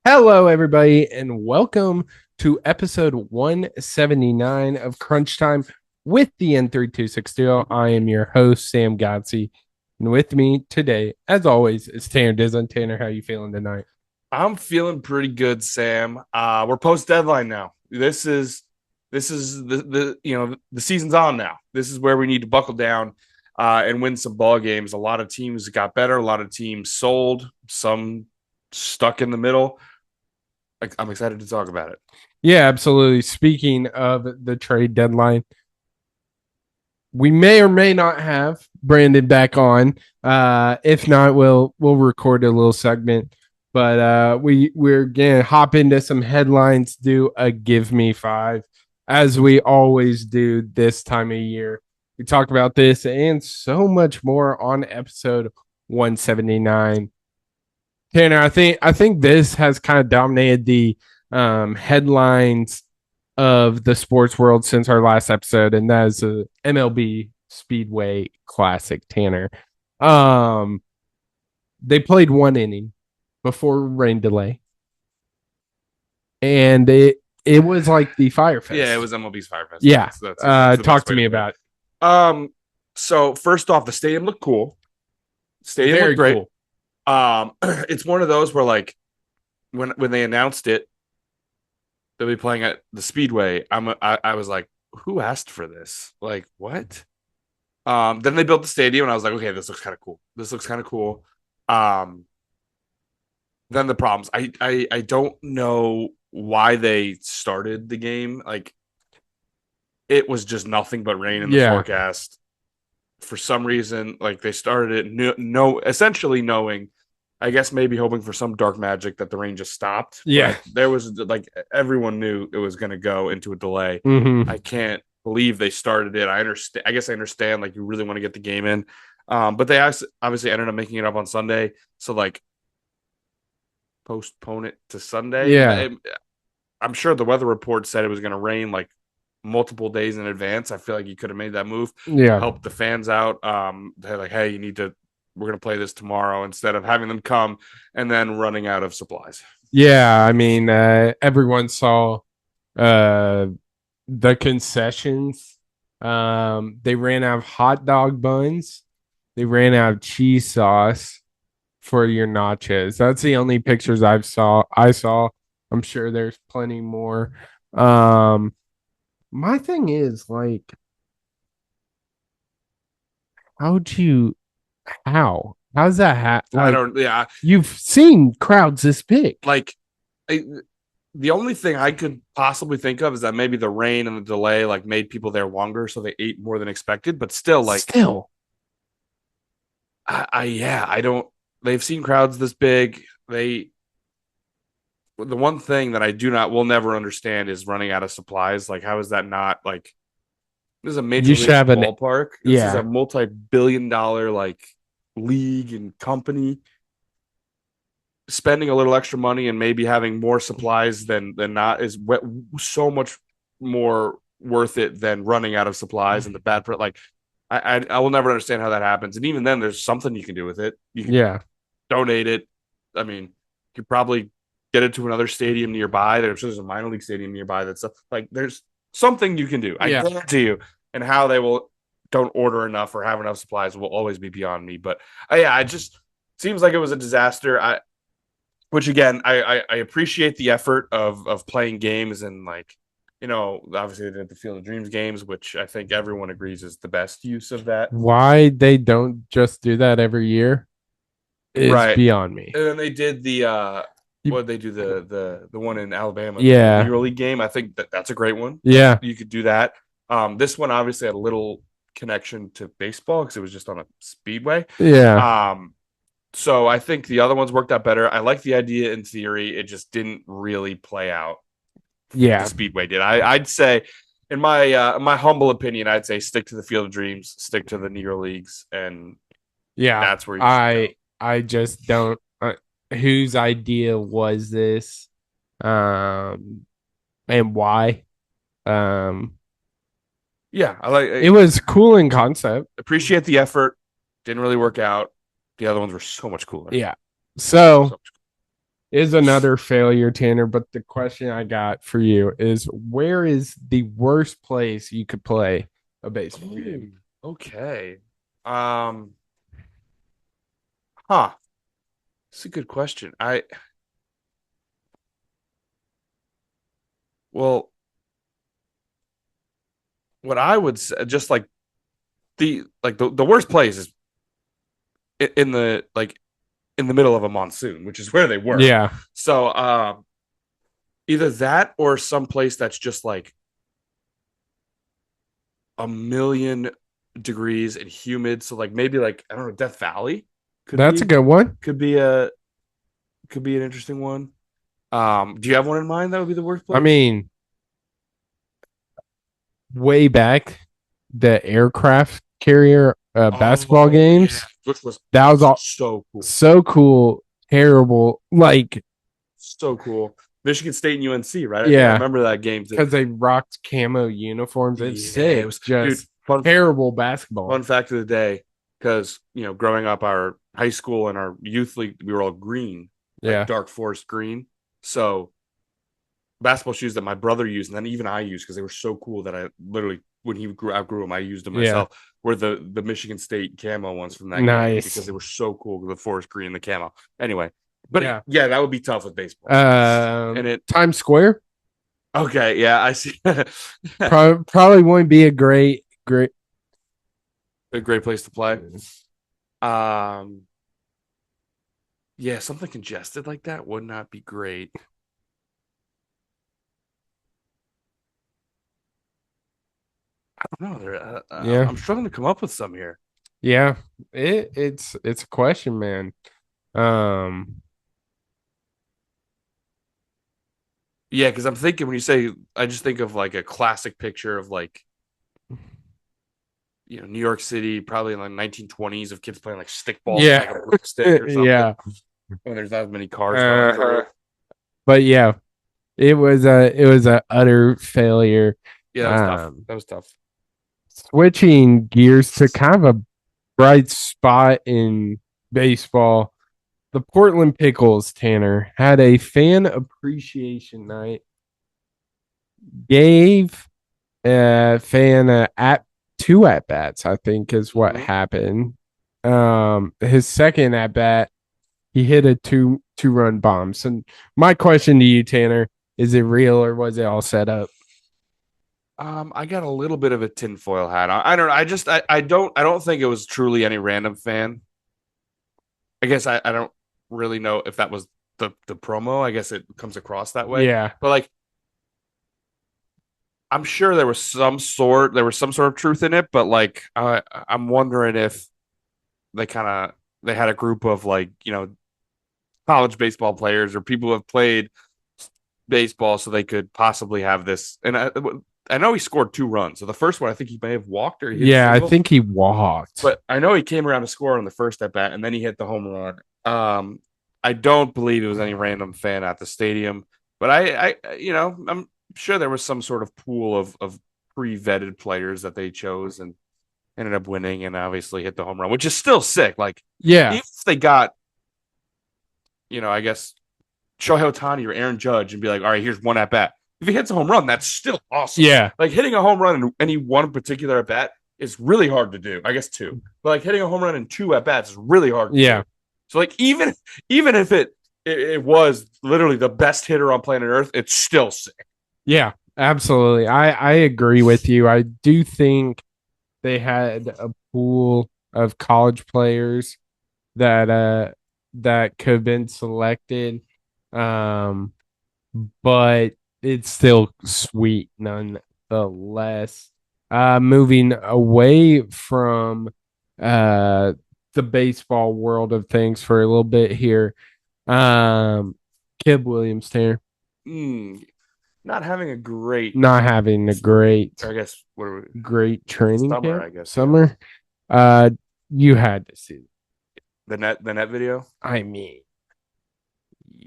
Hello, everybody, and welcome to episode 179 of Crunch Time with the N3260 Duo. I am your host, Sam Godsey, and with me today, as always, is Tanner Dizon. Tanner, how you feeling tonight? I'm feeling pretty good, Sam. We're post deadline now. This is the season's on now. This is where we need to buckle down and win some ball games. A lot of teams got better. A lot of teams sold. Some stuck in the middle. I'm excited to talk about it. Yeah, absolutely. Speaking of the trade deadline, we may or may not have Brandon back on. If not, we'll record a little segment. But we're gonna hop into some headlines, do a give me five, as we always do this time of year. We talk about this and so much more on episode 179. Tanner, I think this has kind of dominated the headlines of the sports world since our last episode, and that is the MLB Speedway Classic. Tanner, um, they played one inning before rain delay, and it was like the Fire Fest. Yeah, it was MLB's Fire Fest. Yeah, that's talk to me about it. So first off, the stadium looked cool. Stadium very looked great. cool. It's one of those where like when they announced it, they'll be playing at the Speedway. I was like, who asked for this? Like, what? Then they built the stadium, and I was like, okay, this looks kind of cool. This looks kind of cool. Then the problems. I don't know why they started the game. Like, it was just nothing but rain in the forecast. For some reason, like they started it essentially knowing, I guess maybe hoping for some dark magic that the rain just stopped. Yeah, there was like everyone knew it was going to go into a delay. Mm-hmm. I can't believe they started it. I understand. I guess I understand. Like you really want to get the game in, but they obviously ended up making it up on Sunday. So like postpone it to Sunday. Yeah. I'm sure the weather report said it was going to rain like multiple days in advance. I feel like you could have made that move. Yeah. Help the fans out. They're like, hey, we're going to play this tomorrow instead of having them come and then running out of supplies. Yeah, I mean, everyone saw the concessions. They ran out of hot dog buns. They ran out of cheese sauce for your nachos. That's the only pictures I saw. I'm sure there's plenty more. My thing is like, how'd you how's that happen? Like, I don't. Yeah, you've seen crowds this big. like the only thing I could possibly think of is that maybe the rain and the delay like made people there longer, so they ate more than expected. But still, I don't. They've seen crowds this big. The one thing that will never understand is running out of supplies. Like, how is that not like? This is a major league ballpark. This is a multi-billion-dollar like league and company. Spending a little extra money and maybe having more supplies than not is so much more worth it than running out of supplies and the bad like I will never understand how that happens. And even then, there's something you can do with it. You can donate it. I mean, you could probably get it to another stadium nearby. There's a minor league stadium nearby that's like there's something you can do. I guarantee you. And how they don't order enough or have enough supplies will always be beyond me. But it just seems like it was a disaster. Which again, I appreciate the effort of playing games and like, obviously they did the Field of Dreams games, which I think everyone agrees is the best use of that. Why they don't just do that every year is beyond me. And then they did the the one in Alabama, the Negro League game. I think that's a great one. Yeah, you could do that. This one obviously had a little connection to baseball because it was just on a speedway. Yeah. So I think the other ones worked out better. I like the idea in theory. It just didn't really play out. Yeah, the Speedway did. I'd say, in my humble opinion, I'd say stick to the Field of Dreams, stick to the Negro Leagues, and that's where I just don't. Whose idea was this, and why? Yeah, I like it. Was cool in concept. Appreciate the effort. Didn't really work out. The other ones were so much cooler. Yeah. So is another failure, Tanner. But the question I got for you is, where is the worst place you could play a baseball game? Okay. Um, huh. It's a good question. Well, what I would say, just like the worst place is in the in the middle of a monsoon, which is where they were. Yeah, So either that or some place that's just like a million degrees and humid. So like maybe like I don't know, Death Valley could that's a be good one. could be a could be an interesting one. Do you have one in mind that would be the worst I place? mean, way back, the aircraft carrier basketball Oh yeah, games, which was that was all so cool, so cool, terrible. Like, so cool. Michigan State and UNC, right? I think I yeah, remember that game too. because they rocked camo uniforms. It's Yeah, it sick, was dude. just terrible basketball. Fun fact of the day, because growing up, our high school and our youth league, we were all green, like Yeah, dark forest green. So basketball shoes that my brother used, and then even I used because they were so cool that I literally, when he outgrew them, I used them yeah, myself. Were the Michigan State camo ones from that game nice. because they were so cool, the forest green, the camo. Anyway, but Yeah, yeah, that would be tough with baseball. And it Times Square okay, yeah, I see. probably won't be a great. A great place to play. Um, yeah, something congested like that would not be great. I don't know. Yeah, I'm struggling to come up with some here. yeah. It's a question, man. Um, Yeah, because I'm thinking when you say, I just think of like a classic picture of like New York City, probably in like 1920s of kids playing like stickball with yeah, like a broomstick or something. yeah. When there's not as many cars going through. But yeah, it was a utter failure. Yeah, that was tough. Um, That was tough. Switching gears to kind of a bright spot in baseball, the Portland Pickles, Tanner, had a fan appreciation night, gave a fan at two at bats, I think is what Mhm. happened. His second at bat, he hit a two run bomb. So my question to you, Tanner, is it real or was it all set up? I got a little bit of a tinfoil hat on. I don't know. I don't think it was truly any random fan. I guess I don't really know if that was the promo. I guess it comes across that way. Yeah. But like I'm sure there was some sort of truth in it, but like I'm wondering if they had a group of like, college baseball players or people who have played baseball so they could possibly have this. And I know he scored 2 runs. So the first one I think he may have walked or he hit a Yeah, I single. think he walked. But I know he came around to score on the first at bat and then he hit the home run. I don't believe it was any random fan at the stadium, but I'm sure there was some sort of pool of pre-vetted players that they chose and ended up winning and obviously hit the home run, which is still sick. Like Yeah. even if they got, I guess Shohei Ohtani or Aaron Judge and be like, all right, here's one at bat. If he hits a home run, that's still awesome. Yeah. Like hitting a home run in any one particular at bat is really hard to do. I guess two, but like hitting a home run in 2 at bats is really hard to Yeah. do. So like even if it was literally the best hitter on planet Earth, it's still sick. Yeah. Absolutely. I agree with you. I do think they had a pool of college players that could have been selected. Um, but it's still sweet nonetheless. Moving away from uh the baseball world of things for a little bit here. Um, Kib Williams there Mm, not having a great, not having a great I guess, what are we, great training summer, camp I guess. Yeah. summer. You had to see it. The net video. I mean,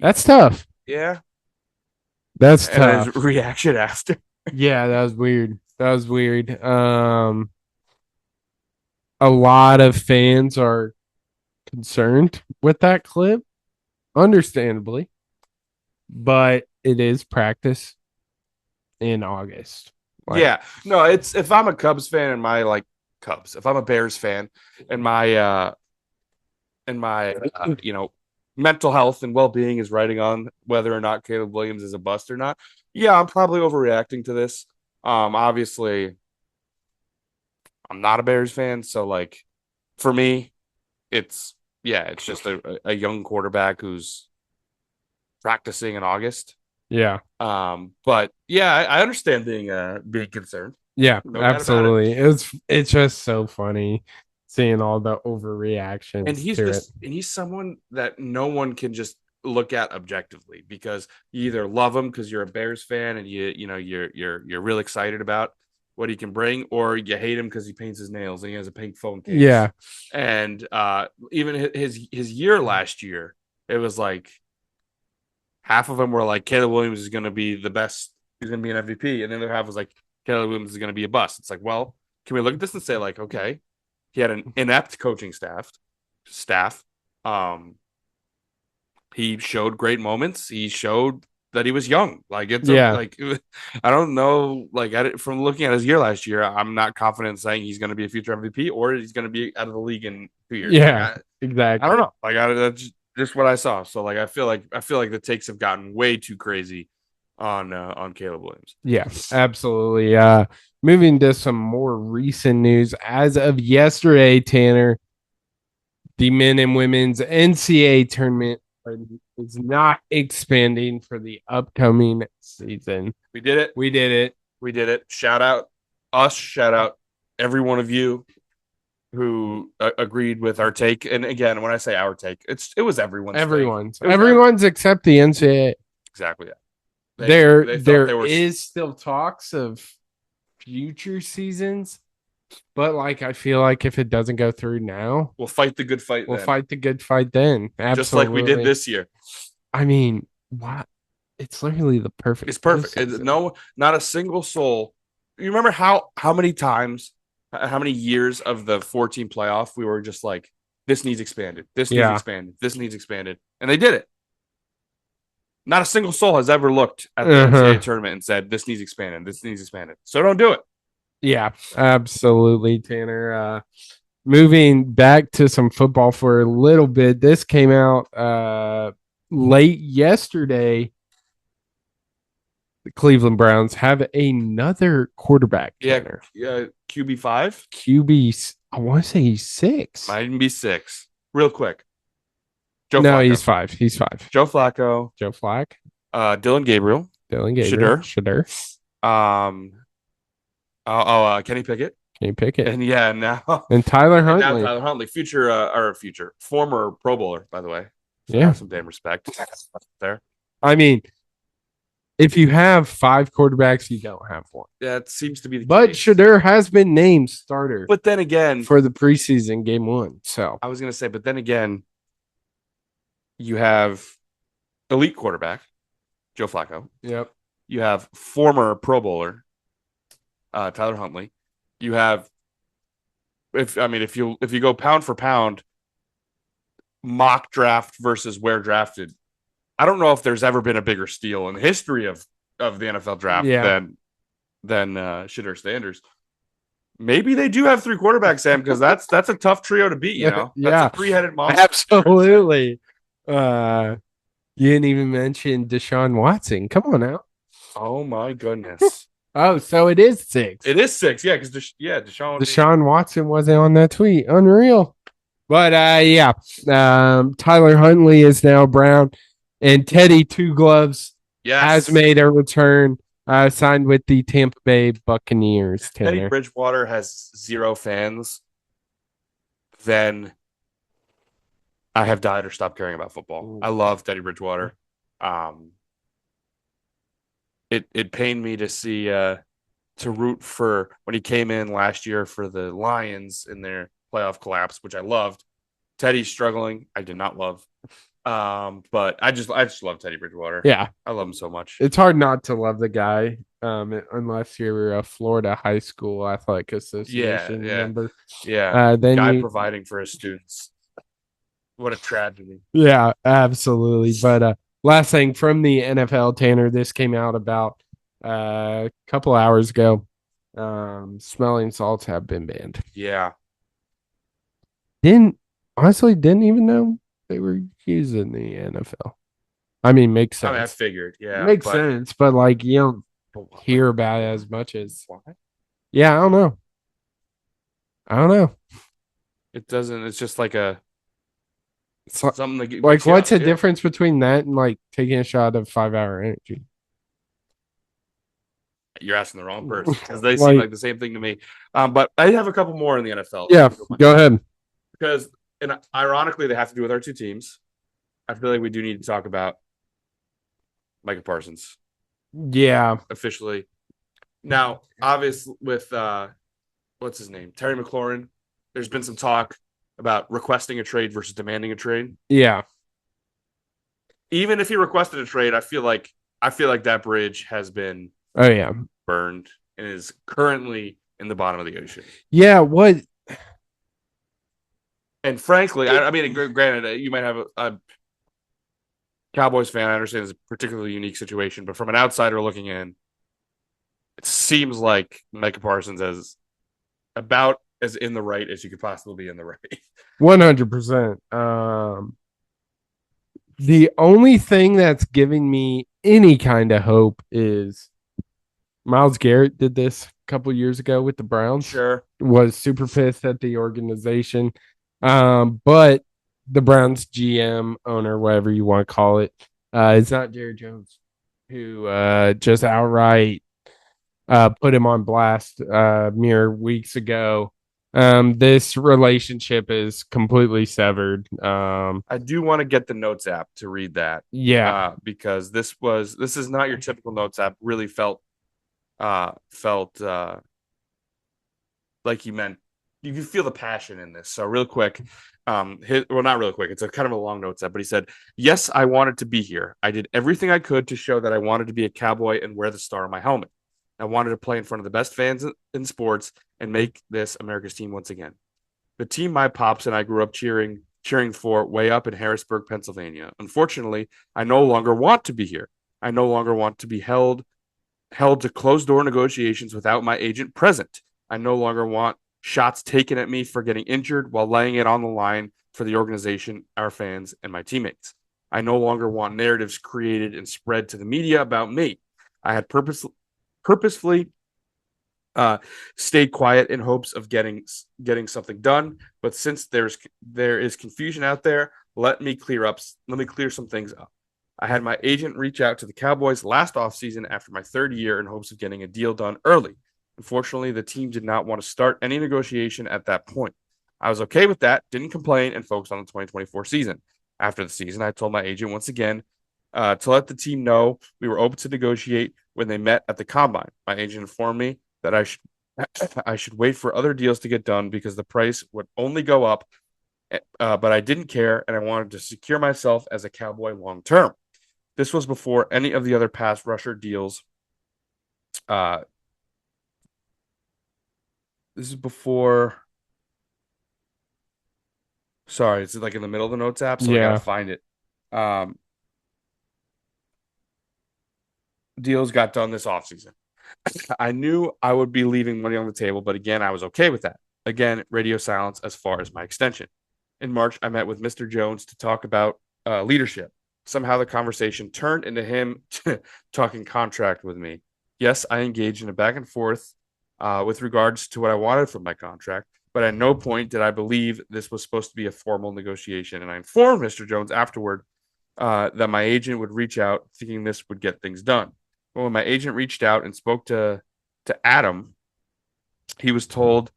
that's tough. Yeah, That's and then his tough. reaction after. Yeah, that was weird. That was weird. A lot of fans are concerned with that clip, understandably. but it is practice in August. Like, Yeah. No, it's if I'm a Cubs fan and my like Cubs, if I'm a Bears fan and my mental health and well-being is riding on whether or not Caleb Williams is a bust or not, yeah, I'm probably overreacting to this. Obviously I'm not a Bears fan, so like for me, it's just a young quarterback who's practicing in August. yeah. But yeah, I understand being concerned. Yeah, No doubt about it. absolutely. It's just so funny seeing all the And overreactions he's to it. just and he's someone that no one can just look at objectively because you either love him because you're a Bears fan and you're real excited about what he can bring, or you hate him because he paints his nails and he has a pink phone case. Yeah. And even his year last year, it was like half of them were like Caleb Williams is going to be the best, he's going to be an MVP, and the other half was like Caleb Williams is going to be a bust. It's like, well, can we look at this and say like, okay, he had an inept coaching staff. Um, he showed great moments. He showed that he was young. Like Yeah. I don't know. Like from looking at his year last year, I'm not confident in saying he's going to be a future MVP or he's going to be out of the league in 2 years. Yeah. Like, Exactly. I don't know. Like that's just what I saw. So like I feel like the takes have gotten way too crazy on Caleb Williams. Yeah, absolutely. Moving to some more recent news. As of yesterday, Tanner, the men and women's NCAA tournament is not expanding for the upcoming season. We did it. We did it. We did it. Shout out us. Shout out every one of you who agreed with our take. And again, when I say our take, it was everyone's. Everyone's except the NCAA. Exactly. Yeah. There is still talks of future seasons, but like I feel like if it doesn't go through now, we'll fight the good fight. We'll fight the good fight then. Absolutely. Just like we did this year. I mean, what? It's literally the perfect. It's perfect. No, not a single soul. You remember how many times, how many years of the 14 playoff we were just like, this needs expanded. This needs expanded. This needs expanded. And they did it. Not a single soul has ever looked at the NCAA tournament and said, this needs expanded. This needs expanded. So don't do it. Yeah, absolutely, Tanner. Moving back to some football for a little bit. This came out late yesterday. The Cleveland Browns have another quarterback. Tanner. Yeah, QB5. QB, I want to say he's 6. Might even be 6. Real quick. Joe Flacco. He's 5. He's 5. Joe Flacco. Joe Flack. Dylan Gabriel. Shadur. Kenny Pickett. And yeah, now and Tyler Huntley. Future former Pro Bowler, by the way. So yeah, some damn respect there. I mean, if you have 5 quarterbacks, you don't have one. Yeah, it seems to be the but case. Shadur has been named starter. But then again, for the preseason game 1. So I was gonna say, but then again, you have elite quarterback Joe Flacco. Yep. You have former Pro Bowler Tyler Huntley. You have, if you go pound for pound, mock draft versus where drafted. I don't know if there's ever been a bigger steal in the history of the NFL draft than Shadur Sanders. Maybe they do have 3 quarterbacks, Sam, because that's a tough trio to beat. You know, that's a 3-headed monster. Absolutely. You didn't even mention Deshaun Watson. Come on now. Oh my goodness. Oh, so it is 6. It is 6, yeah, because Deshaun Watson wasn't on that tweet. Unreal. But Tyler Huntley is now Brown, and Teddy Two Gloves has made a return. Signed with the Tampa Bay Buccaneers. Teddy Bridgewater has 0 fans. Then I have died or stopped caring about football. Ooh. I love Teddy Bridgewater. It pained me to see to root for when he came in last year for the Lions in their playoff collapse, which I loved. Teddy's struggling. I did not love. But I just love Teddy Bridgewater. Yeah. I love him so much. It's hard not to love the guy, unless you're a Florida High School Athletic Association member. Yeah. Then providing for his students. What a tragedy. Yeah, absolutely. But last thing from the NFL, Tanner, this came out about a couple hours ago. Smelling salts have been banned. Yeah. Didn't honestly didn't even know they were using the NFL. I mean, makes I mean, I sense. figured, yeah, Makes sense, but like you don't hear about it as much as. Yeah, I don't know. I don't know. it doesn't. It's just like So, something that like, wakes you what's up. the Yeah. difference between that and like taking a shot of 5 hour energy? You're asking the wrong person because they seem Like, like the same thing to me. But I have a couple more in the NFL. yeah, go ahead. Because, and ironically, they have to do with our two teams. I feel like we do need to talk about Micah Parsons Yeah, officially. Now, obviously, with what's his name, Terry McLaurin, there's been some talk about requesting a trade versus demanding a trade. yeah. Even if he requested a trade, I feel like that bridge has been Oh yeah, burned and is currently in the bottom of the ocean. yeah. What? And frankly, I mean, granted, you might have a Cowboys fan. I understand it's a particularly unique situation, but from an outsider looking in, it seems like Micah Parsons is about as in the right as you could possibly be in the right. 100%. The only thing that's giving me any kind of hope is Myles Garrett did this a couple years ago with the Browns. Sure. Was super pissed at the organization. But the Browns GM, owner, whatever you want to call it, it's not Jerry Jones, who just outright put him on blast mere weeks ago. This relationship is completely severed. I do want to get the notes app to read that Yeah, because this is not your typical notes app. Really felt like you can feel the passion in this. So real quick, not real quick. It's a kind of a long notes app, but he said, "Yes, I wanted to be here. I did everything I could to show that I wanted to be a Cowboy and wear the star on my helmet. I wanted to play in front of the best fans in sports and make this America's team once again. The team my pops and I grew up cheering for way up in Harrisburg, Pennsylvania. Unfortunately, I no longer want to be here. I no longer want to be held to closed door negotiations without my agent present. I no longer want shots taken at me for getting injured while laying it on the line for the organization, our fans, and my teammates. I no longer want narratives created and spread to the media about me. I had purposefully stayed quiet in hopes of getting something done. But since there is confusion out there, let me clear some things up. I had my agent reach out to the Cowboys last offseason after my third year in hopes of getting a deal done early. Unfortunately, the team did not want to start any negotiation at that point. I was okay with that, didn't complain, and focused on the 2024 season. After the season, I told my agent once again to let the team know we were open to negotiate when they met at the combine. My agent informed me that I should wait for other deals to get done because the price would only go up. But I didn't care, and I wanted to secure myself as a Cowboy long term. This was before any of the other pass rusher deals. This is before. Sorry, it's like in the middle of the notes app, so I gotta yeah, find it. Um, Deals got done this offseason. I knew I would be leaving money on the table, but again, I was okay with that. Again, radio silence as far as my extension. In March, I met with Mr. Jones to talk about leadership. Somehow the conversation turned into him talking contract with me. Yes, I engaged in a back and forth with regards to what I wanted from my contract, but at no point did I believe this was supposed to be a formal negotiation. And I informed Mr. Jones afterward that my agent would reach out thinking this would get things done. But when my agent reached out and spoke to Adam, he was told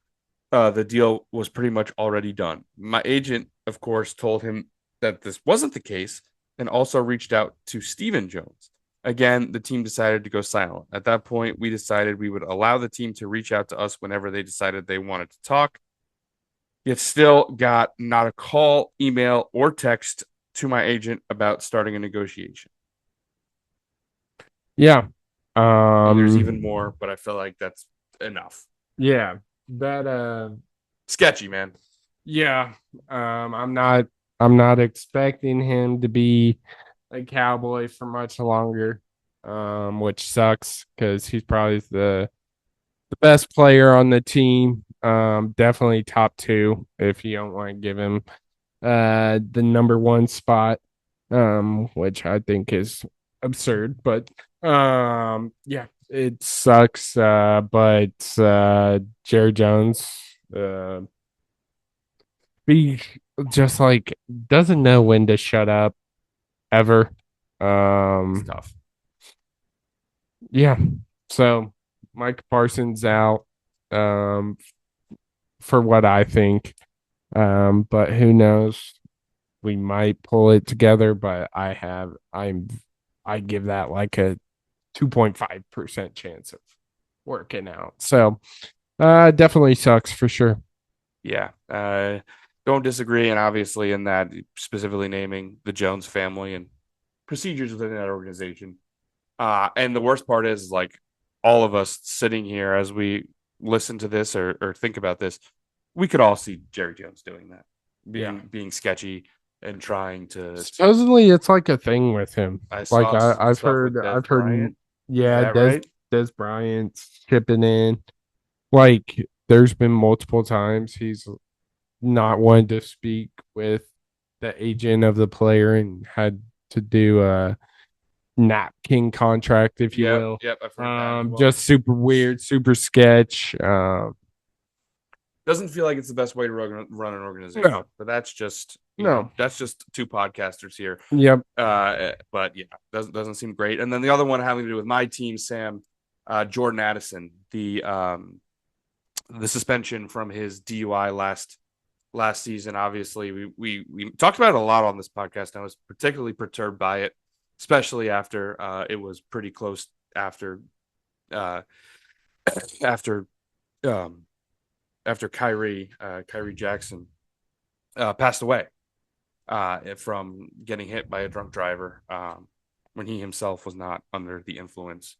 the deal was pretty much already done. My agent, of course, told him that this wasn't the case and also reached out to Stephen Jones. Again, the team decided to go silent. At that point, we decided we would allow the team to reach out to us whenever they decided they wanted to talk. Yet still got not a call, email, or text to my agent about starting a negotiation. yeah. And there's even more, but I feel like that's enough. Yeah, that Sketchy, man. yeah. I'm not expecting him to be a Cowboy for much longer, which sucks because he's probably the best player on the team. Definitely top two if you don't want to give him the number one spot, which I think is absurd. But yeah, it sucks. But Jerry Jones, he just like doesn't know when to shut up ever. It's tough. Yeah. So Mike Parsons out. For what I think. But who knows? We might pull it together, but I give that like a 2.5% chance of working out. So definitely sucks for sure. Yeah. Don't disagree. And obviously, in that, specifically naming the Jones family and procedures within that organization. And the worst part is like all of us sitting here as we listen to this or think about this, we could all see Jerry Jones doing that, being sketchy and trying to. Supposedly, it's like a thing with him. I Like saw I've stuff with heard, Des I've Bryant. heard, yeah, Is that right? Des Bryant chipping in. Like there's been multiple times he's not wanted to speak with the agent of the player and had to do a napkin contract, if you will. Yep, I've heard that as well. Just super weird, super sketch. Doesn't feel like it's the best way to run an organization. No. But that's just that's just two podcasters here. Yep. But yeah, doesn't seem great. And then the other one having to do with my team, Sam, Jordan Addison, the suspension from his DUI last season. Obviously, we talked about it a lot on this podcast. And I was particularly perturbed by it, especially after it was pretty close after Kyrie Jackson passed away from getting hit by a drunk driver when he himself was not under the influence.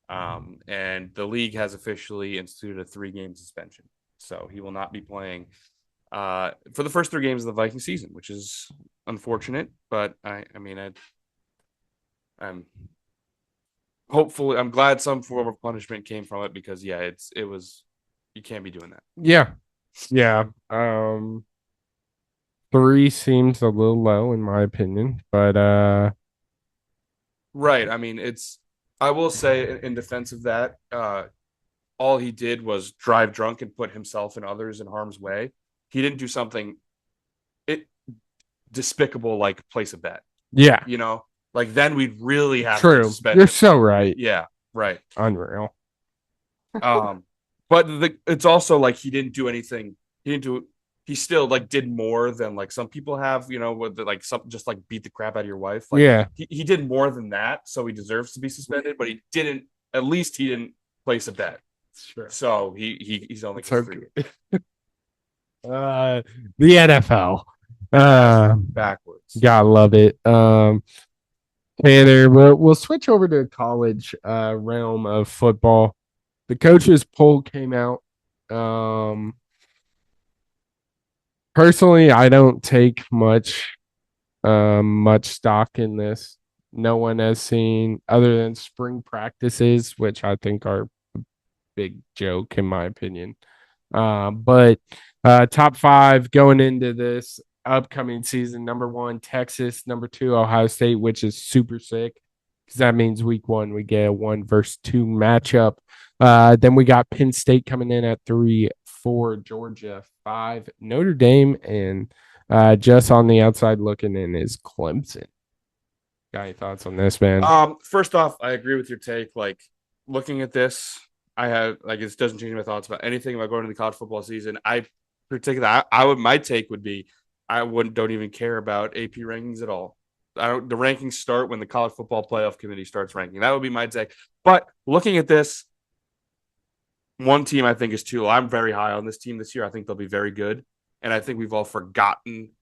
And the league has officially instituted a 3-game suspension. So he will not be playing for the first 3 games of the Viking season, which is unfortunate. But I'm hopefully I'm glad some form of punishment came from it because it was you can't be doing that. Yeah. 3 seems a little low in my opinion, but right. I mean, I will say in defense of that, all he did was drive drunk and put himself and others in harm's way. He didn't do something despicable like place a bet. Yeah. Like then we'd really have to suspend You're him. So right. Yeah, right. Unreal. But it's also like he didn't do anything. He still like did more than like some people have, with like some just like beat the crap out of your wife. Like, yeah. He did more than that, so he deserves to be suspended, but he didn't place a bet. Sure. So he's only free. The NFL. Backwards. Gotta love it. Tanner, we'll switch over to college realm of football. The coaches poll came out. Personally, I don't take much stock in this. No one has seen other than spring practices, which I think are a big joke in my opinion. But top 5 going into this upcoming season: number 1, Texas; number 2, Ohio State, which is super sick because that means week 1 we get a 1 versus 2 matchup. Then we got Penn State coming in at 3, 4 Georgia, 5 Notre Dame, and just on the outside looking in is Clemson. Got any thoughts on this, man? First off, I agree with your take. Like looking at this, it doesn't change my thoughts about anything about going to the college football season. My take would be don't even care about AP rankings at all. The rankings start when the college football playoff committee starts ranking. That would be my take. But looking at this, one team I think is too low. I'm very high on this team this year. I think they'll be very good. And I think we've all forgotten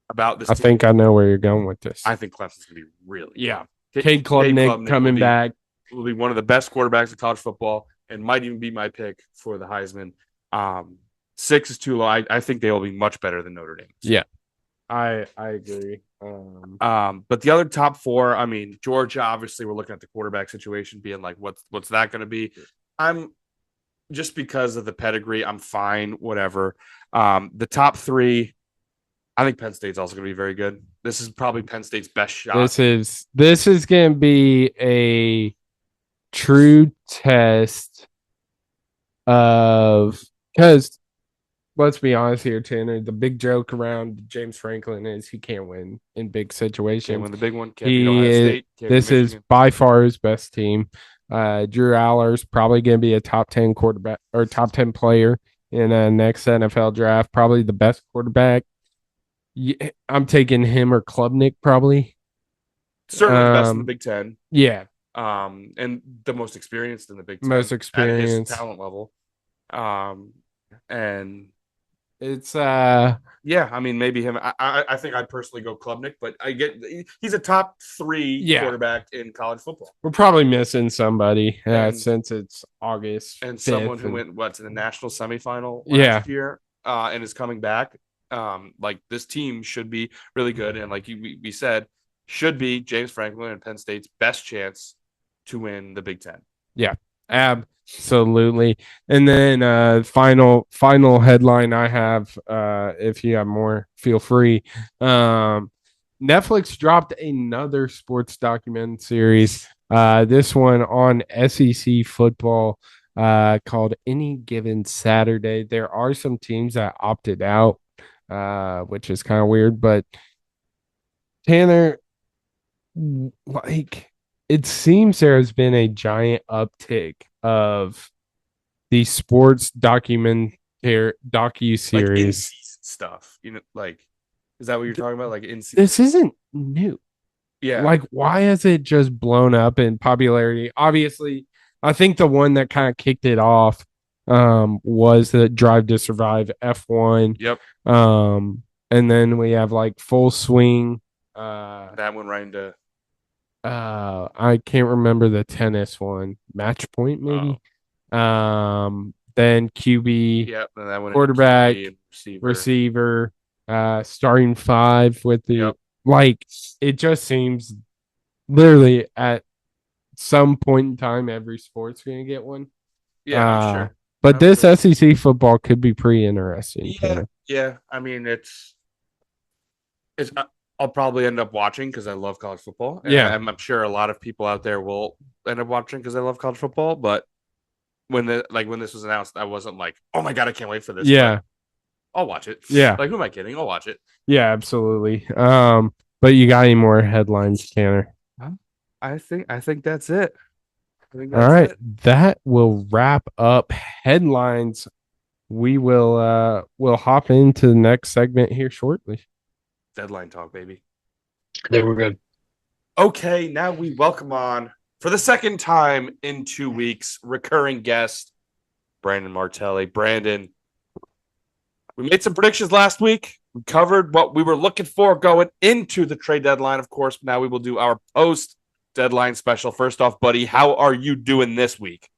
about this team. Think I know where you're going with this. I think Clemson's going to be really good. Cade Klubnik coming back. Will be one of the best quarterbacks of college football and might even be my pick for the Heisman. 6 is too low. I think they will be much better than Notre Dame. Yeah. I agree. But the other top four, I mean, Georgia, obviously, we're looking at the quarterback situation, being like, what's that going to be? I'm just because of the pedigree, I'm fine, whatever. The top three, I think Penn State's also going to be very good. This is probably Penn State's best shot. This is going to be a true test of because let's be honest here, Tanner. The big joke around James Franklin is he can't win in big situations. Can't win the big one. Can't beat Ohio State. This is by far his best team. Drew Aller's probably going to be a top 10 quarterback or top 10 player in a next NFL draft. Probably the best quarterback. I'm taking him or Klubnik probably. Certainly the best in the Big Ten. Yeah. And the most experienced in the Big Ten. Most experienced. At his talent level. And it's yeah, I mean maybe him. I think I'd personally go Klubnik, but I get he's a top 3 quarterback in college football. We're probably missing somebody since it's August and someone who went to the national semifinal last year and is coming back. Like this team should be really good, and like we said, should be James Franklin and Penn State's best chance to win the Big Ten. Yeah, absolutely. And then final headline I have, if you have more, feel free. Netflix dropped another sports document series. This one on SEC football called Any Given Saturday. There are some teams that opted out, which is kind of weird, but Tanner, like it seems there has been a giant uptick of the sports docu-series like stuff. You know, like is that what you're talking about? Like this isn't new. Yeah. Like why has it just blown up in popularity? Obviously, I think the one that kind of kicked it off was the Drive to Survive F1. Yep. And then we have like Full Swing. That one right into I can't remember the tennis one. Match Point, maybe. Then QB, yep, and that one quarterback, receiver, starting 5 with the like. It just seems literally at some point in time, every sport's gonna get one. Yeah, sure. But this SEC football could be pretty interesting. Yeah. I mean, it's. I'll probably end up watching because I love college football. And I'm sure a lot of people out there will end up watching because they love college football. But when this was announced, I wasn't like, oh my God, I can't wait for this. Yeah. But I'll watch it. Yeah. Like, who am I kidding? I'll watch it. Yeah, absolutely. But you got any more headlines, Tanner? I think that's it. All right. That will wrap up headlines. We'll hop into the next segment here shortly. Deadline talk, baby. There we're good. Okay, now we welcome on for the second time in 2 weeks, recurring guest, Brandon Martelli. Brandon, we made some predictions last week. We covered what we were looking for going into the trade deadline. Of course, now we will do our post-deadline special. First off, buddy, how are you doing this week?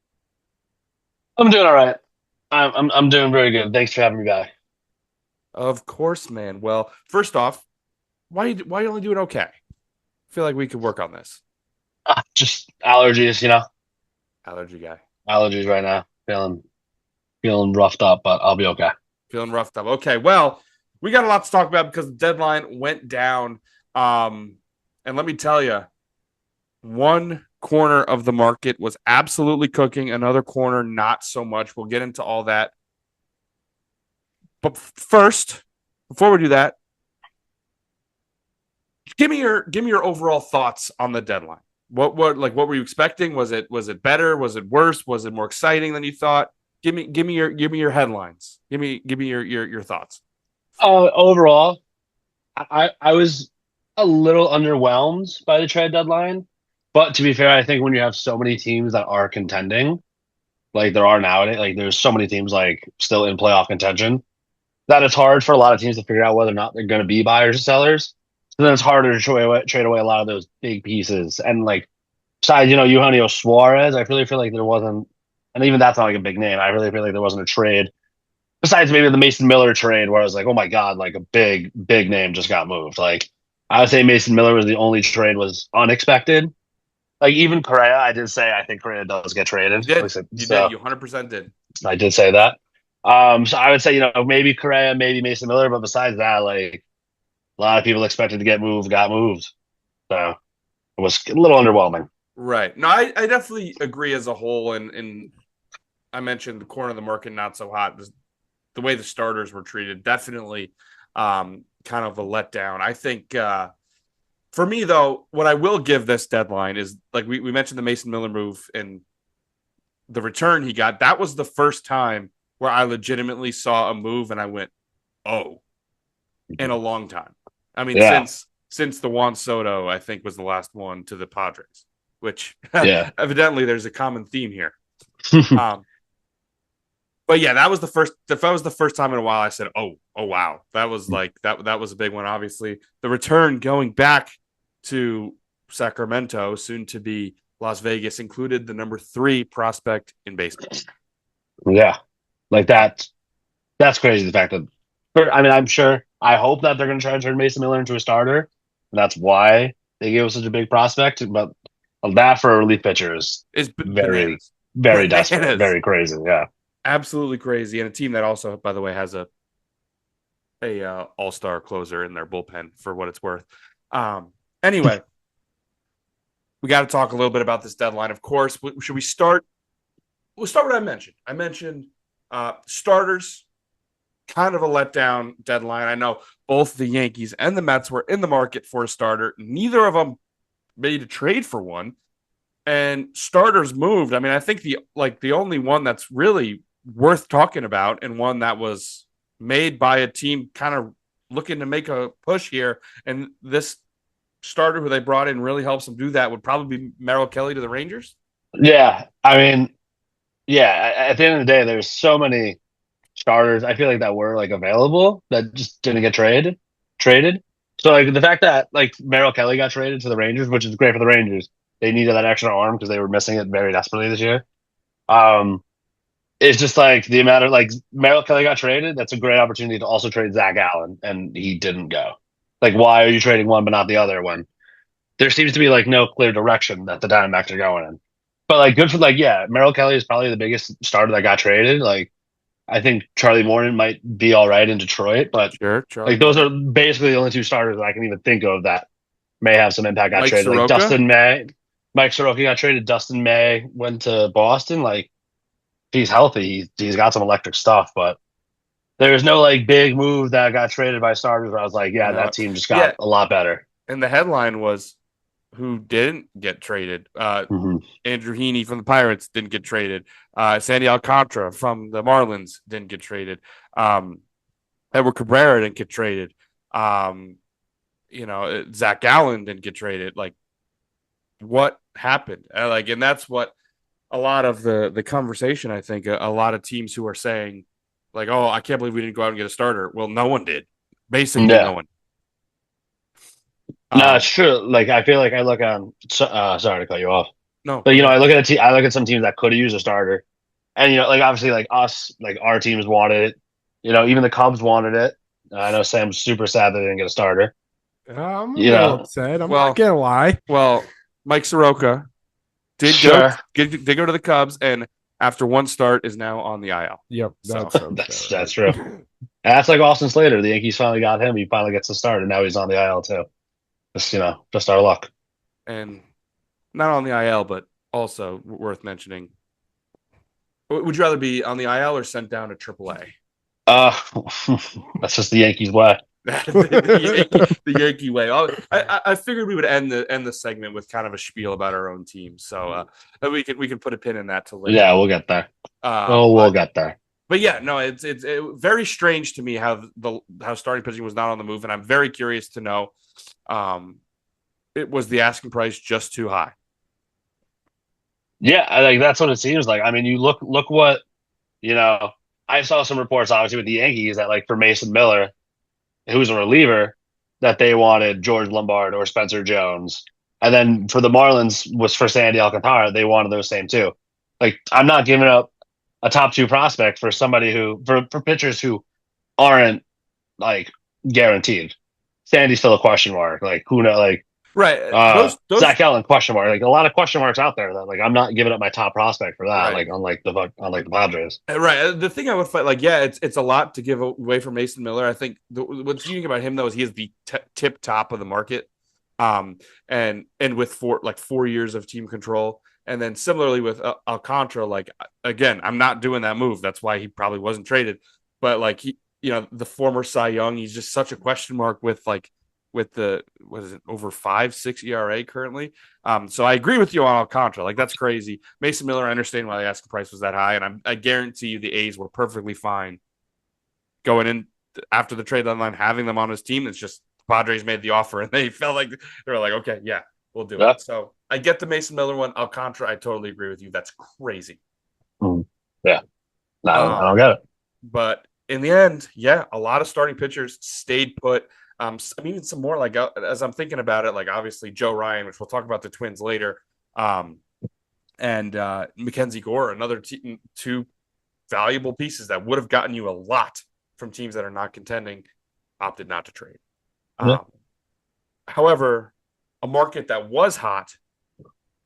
I'm doing all right. I'm doing very good. Thanks for having me back. Of course, man. Well, first off, why are you only doing okay? I feel like we could work on this. Just allergies, you know. Allergy guy. Allergies right now. Feeling roughed up, but I'll be okay. Feeling roughed up. Okay, well, we got a lot to talk about because the deadline went down. And let me tell you, one corner of the market was absolutely cooking. Another corner, not so much. We'll get into all that. But first, before we do that, give me your overall thoughts on the deadline. What were you expecting? Was it better? Was it worse? Was it more exciting than you thought? Give me your headlines. Give me your thoughts. Overall, I was a little underwhelmed by the trade deadline. But to be fair, I think when you have so many teams that are contending, like there are nowadays, like there's so many teams like still in playoff contention, that it's hard for a lot of teams to figure out whether or not they're going to be buyers or sellers. So then it's harder to trade away a lot of those big pieces. And like, besides, Eugenio Suarez, I really feel like there wasn't, and even that's not like a big name. I really feel like there wasn't a trade besides maybe the Mason Miller trade where I was like, oh my God, like a big name just got moved. Like I would say Mason Miller was the only trade was unexpected. Like even Correa, I did say I think Correa does get traded. You did. You So did. You 100% did. I did say that. So I would say, maybe Correa, maybe Mason Miller, but besides that, like a lot of people expected to get moved, got moved. So it was a little underwhelming. Right. No, I definitely agree as a whole. And I mentioned the corner of the market not so hot. The way the starters were treated, definitely kind of a letdown. I think for me, though, what I will give this deadline is like we mentioned the Mason Miller move and the return he got. That was the first time where I legitimately saw a move and I went, oh, in a long time. I mean, since the Juan Soto, I think, was the last one to the Padres, which evidently there's a common theme here. But yeah, that was the first. That was the first time in a while I said, "Oh, wow!" That was like that was a big one. Obviously, the return going back to Sacramento, soon to be Las Vegas, included the number 3 prospect in baseball. Yeah, like that's crazy. The fact that I'm sure. I hope that they're going to try to turn Mason Miller into a starter. And that's why they gave us such a big prospect. But that for a relief pitcher is very, very desperate, very crazy. Yeah. Absolutely crazy. And a team that also, by the way, has a all-star closer in their bullpen for what it's worth. Anyway, we got to talk a little bit about this deadline. Of course, should we start? We'll start with what I mentioned. I mentioned starters, kind of a letdown deadline. I know both the Yankees and the Mets were in the market for a starter. Neither of them made a trade for one. And starters moved. I mean, I think the only one that's really worth talking about and one that was made by a team kind of looking to make a push here, and this starter who they brought in really helps them do that, would probably be Martelli to the Rangers. Yeah. I mean, yeah, at the end of the day, there's so many starters I feel like that were like available that just didn't get traded. So like the fact that like Merrill Kelly got traded to the Rangers, which is great for the Rangers. They needed that extra arm because they were missing it very desperately this year. It's just like the amount of like Merrill Kelly got traded. That's a great opportunity to also trade Zach Allen, and he didn't go. Like, why are you trading one but not the other when there seems to be like no clear direction that the Diamondbacks are going in? But like, good for Merrill Kelly is probably the biggest starter that got traded. Like, I think Charlie Morton might be all right in Detroit, but sure, like those are basically the only 2 starters that I can even think of that may have some impact. Got traded. Like Dustin May, Mike Soroka got traded. Dustin May went to Boston. Like, if he's healthy, he's got some electric stuff, but there's no like big move that got traded by starters where I was like, that team just got a lot better. And the headline was who didn't get traded. Andrew Heaney from the Pirates didn't get traded. Sandy Alcantara from the Marlins didn't get traded. Edward Cabrera didn't get traded. Zach Gallen didn't get traded. Like, what happened? And that's what a lot of the conversation, I think, a lot of teams who are saying, like, oh, I can't believe we didn't go out and get a starter. Well, no one did. Basically, no one. No, it's true. Like, I feel like I look on. Sorry to cut you off. No, but I look at I look at some teams that could have used a starter, and like obviously, like us, like our teams wanted it. Even the Cubs wanted it. I know Sam's super sad they didn't get a starter. I'm a little upset. I'm not gonna lie. Well, Mike Soroka did go to the Cubs, and after one start is now on the IL. Yep, that's true. That's like Austin Slater. The Yankees finally got him. He finally gets the start, and now he's on the IL too. Just our luck. And not on the IL, but also worth mentioning. Would you rather be on the IL or sent down to AAA? That's just the Yankees way. the Yankee way. I figured we would end the segment with kind of a spiel about our own team, so we can put a pin in that to later. Yeah, we'll get there. We'll get there. But yeah, no, it's very strange to me how starting pitching was not on the move, and I'm very curious to know. It was the asking price just too high. Yeah, I think that's what it seems like. I mean, you look what I saw some reports obviously with the Yankees that like for Mason Miller, who's a reliever, that they wanted George Lombard or Spencer Jones. And then for the Marlins was for Sandy Alcantara, they wanted those same too. Like, I'm not giving up a top 2 prospect for somebody for pitchers who aren't like guaranteed. Sandy's still a question mark. Like who knows? Like Right. Those Zach Allen question mark. Like a lot of question marks out there that like I'm not giving up my top prospect for that. right. Like unlike the Padres. Right. The thing I would fight, like, yeah, it's a lot to give away for Mason Miller. I think what's unique about him though is he is the tip top of the market, and with 4 years of team control, and then similarly with Alcantara, like again, I'm not doing that move. That's why he probably wasn't traded. But like the former Cy Young, he's just such a question mark with the what is it over 5.6 ERA currently. So I agree with you on Alcantara. Like that's crazy. Mason Miller, I understand why the asking price was that high, and I guarantee you the A's were perfectly fine going in after the trade deadline, having them on his team. It's just Padres made the offer, and they felt like they were like, okay, yeah, we'll do it. So I get the Mason Miller one. Alcantara, I totally agree with you. That's crazy. Yeah, no, I don't get it. But in the end, yeah, a lot of starting pitchers stayed put. Even some more like as I'm thinking about it, like obviously Joe Ryan, which we'll talk about the Twins later, and Mackenzie Gore, another two valuable pieces that would have gotten you a lot from teams that are not contending, opted not to trade. Yeah. However, a market that was hot,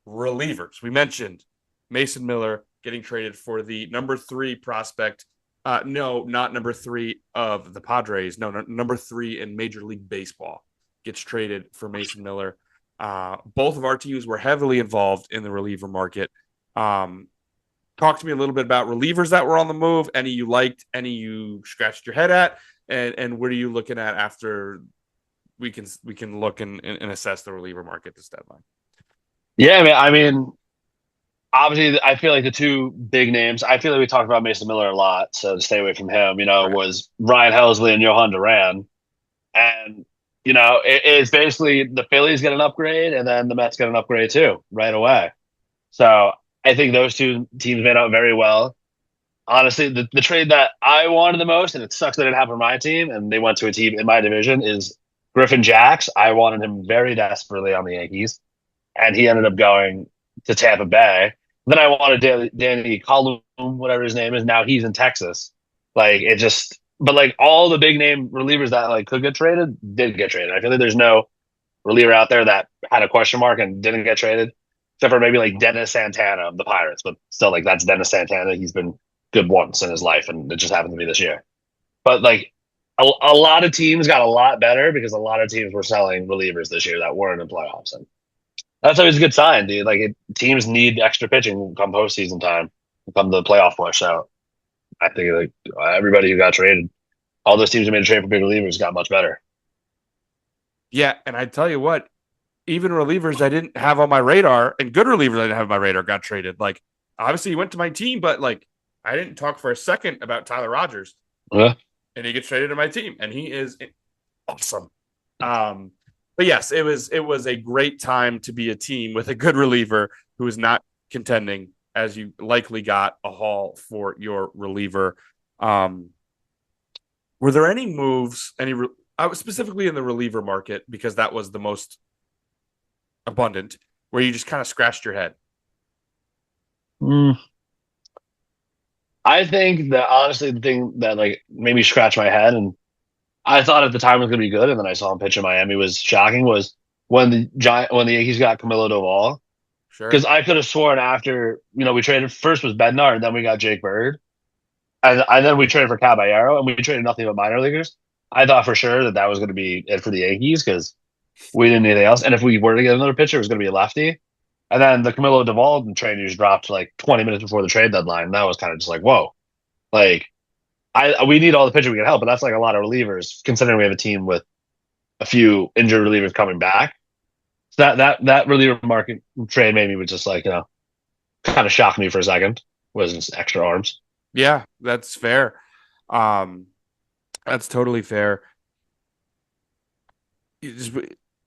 relievers. We mentioned Mason Miller getting traded for the number 3 prospect. No, not number 3 of the Padres. No, number 3 in Major League Baseball gets traded for Mason Miller. Both of our teams were heavily involved in the reliever market. Talk to me a little bit about relievers that were on the move. Any you liked, any you scratched your head at, and what are you looking at after we can look and assess the reliever market this deadline? Yeah, I mean, obviously, I feel like the 2 big names. I feel like we talked about Mason Miller a lot, so to stay away from him, Right. was Ryan Helsley and Johan Duran, and it's basically the Phillies get an upgrade, and then the Mets get an upgrade too right away. So I think those 2 teams made out very well. Honestly, the trade that I wanted the most, and it sucks that it happened for my team, and they went to a team in my division, is Griffin Jax. I wanted him very desperately on the Yankees, and he ended up going to Tampa Bay. Then I wanted Danny Colum, whatever his name is. Now he's in Texas. Like it just, but like all the big name relievers that like could get traded did get traded. I feel like there's no reliever out there that had a question mark and didn't get traded, except for maybe like Dennis Santana of the Pirates. But still, like that's Dennis Santana. He's been good once in his life, and it just happened to be this year. But like a lot of teams got a lot better because a lot of teams were selling relievers this year that weren't in playoffs, and that's always a good sign, dude. Like teams need extra pitching come postseason time, come the playoff push. So I think like everybody who got traded, all those teams who made a trade for big relievers got much better. Yeah, and I tell you what, even relievers I didn't have on my radar, and good relievers I didn't have on my radar, got traded. Like obviously he went to my team, but like I didn't talk for a second about Tyler Rogers, Yeah. and he gets traded to my team, and he is awesome. But yes, it was a great time to be a team with a good reliever who is not contending, as you likely got a haul for your reliever. Were there any moves, I was specifically in the reliever market because that was the most abundant, where you just kind of scratched your head? I think that honestly, the thing that like made me scratch my head, and I thought at the time it was going to be good, and then I saw him pitch in Miami was shocking. Was when the Yankees got Camilo Doval, Sure. because I could have sworn after we traded first was Bednar, and then we got Jake Bird, and then we traded for Caballero, and we traded nothing but minor leaguers. I thought for sure that was going to be it for the Yankees because we didn't need anything else, and if we were to get another pitcher, it was going to be a lefty. And then the Camilo Doval trade news dropped like 20 minutes before the trade deadline. And that was kind of just like, whoa, like we need all the pitchers we can help, but that's like a lot of relievers considering we have a team with a few injured relievers coming back. So that reliever market trade made me just like kind of shocked me for a second. Was just extra arms. Yeah, that's fair. That's totally fair.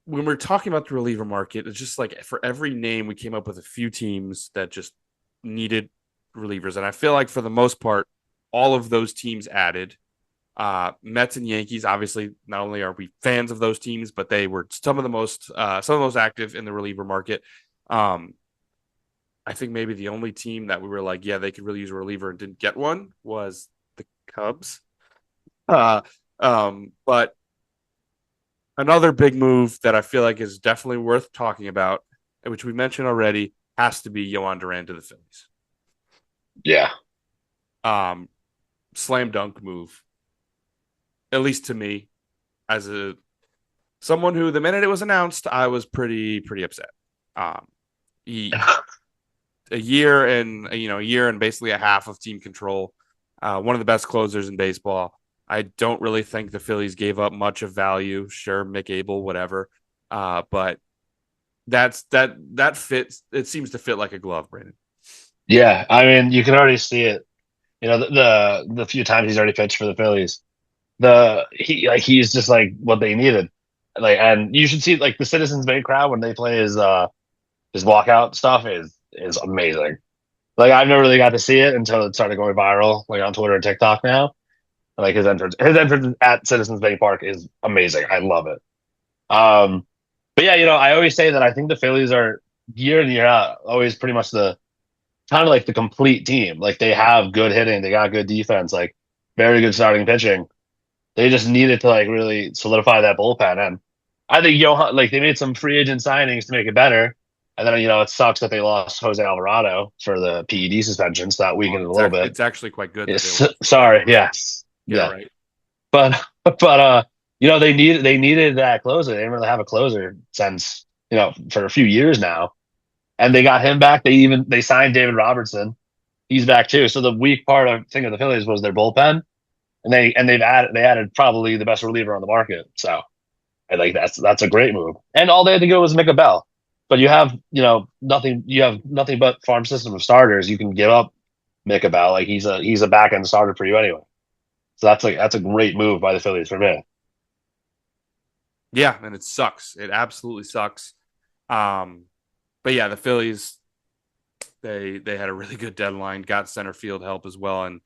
When we're talking about the reliever market, it's just like for every name, we came up with a few teams that just needed relievers. And I feel like for the most part, all of those teams added. Mets and Yankees, obviously, not only are we fans of those teams, but they were some of the most active in the reliever market. I think maybe the only team that we were like, yeah, they could really use a reliever and didn't get one was the Cubs. Uh, but another big move that I feel like is definitely worth talking about, which we mentioned already, has to be Yohan Duran to the Phillies. Yeah. Slam dunk move, at least to me, as someone who the minute it was announced, I was pretty upset. He a year and basically a half of team control, one of the best closers in baseball. I don't really think the Phillies gave up much of value. Sure, Mick Abel, whatever, but that fits. It seems to fit like a glove, Brandon. Yeah. I mean, you can already see it. You know, the few times he's already pitched for the Phillies. He's just like what they needed. Like, and you should see like the Citizens Bank crowd when they play his walkout stuff is amazing. Like I've never really got to see it until it started going viral, like on Twitter and TikTok now. Like his entrance at Citizens Bank Park is amazing. I love it. But yeah, I always say that I think the Phillies are year in year out always pretty much the kind of like the complete team. Like they have good hitting, they got good defense, like very good starting pitching. They just needed to like really solidify that bullpen. And I think Johan, like they made some free agent signings to make it better. And then, it sucks that they lost Jose Alvarado for the PED suspension. So that weakened it a little bit. It's actually quite good. Yes, sorry. Yes. Yeah. Yeah. Right. But they needed that closer. They didn't really have a closer since, for a few years now. And they got him back. They signed David Robertson. He's back too. So the weak part of the Phillies was their bullpen. And they added probably the best reliever on the market. So I think that's a great move. And all they had to go was make a bell. But you have nothing. You have nothing but farm system of starters. You can give up Micah Bell. Like he's a back end starter for you anyway. So that's a great move by the Phillies for me. Yeah, and it sucks. It absolutely sucks. But yeah, the Phillies they had a really good deadline, got center field help as well, and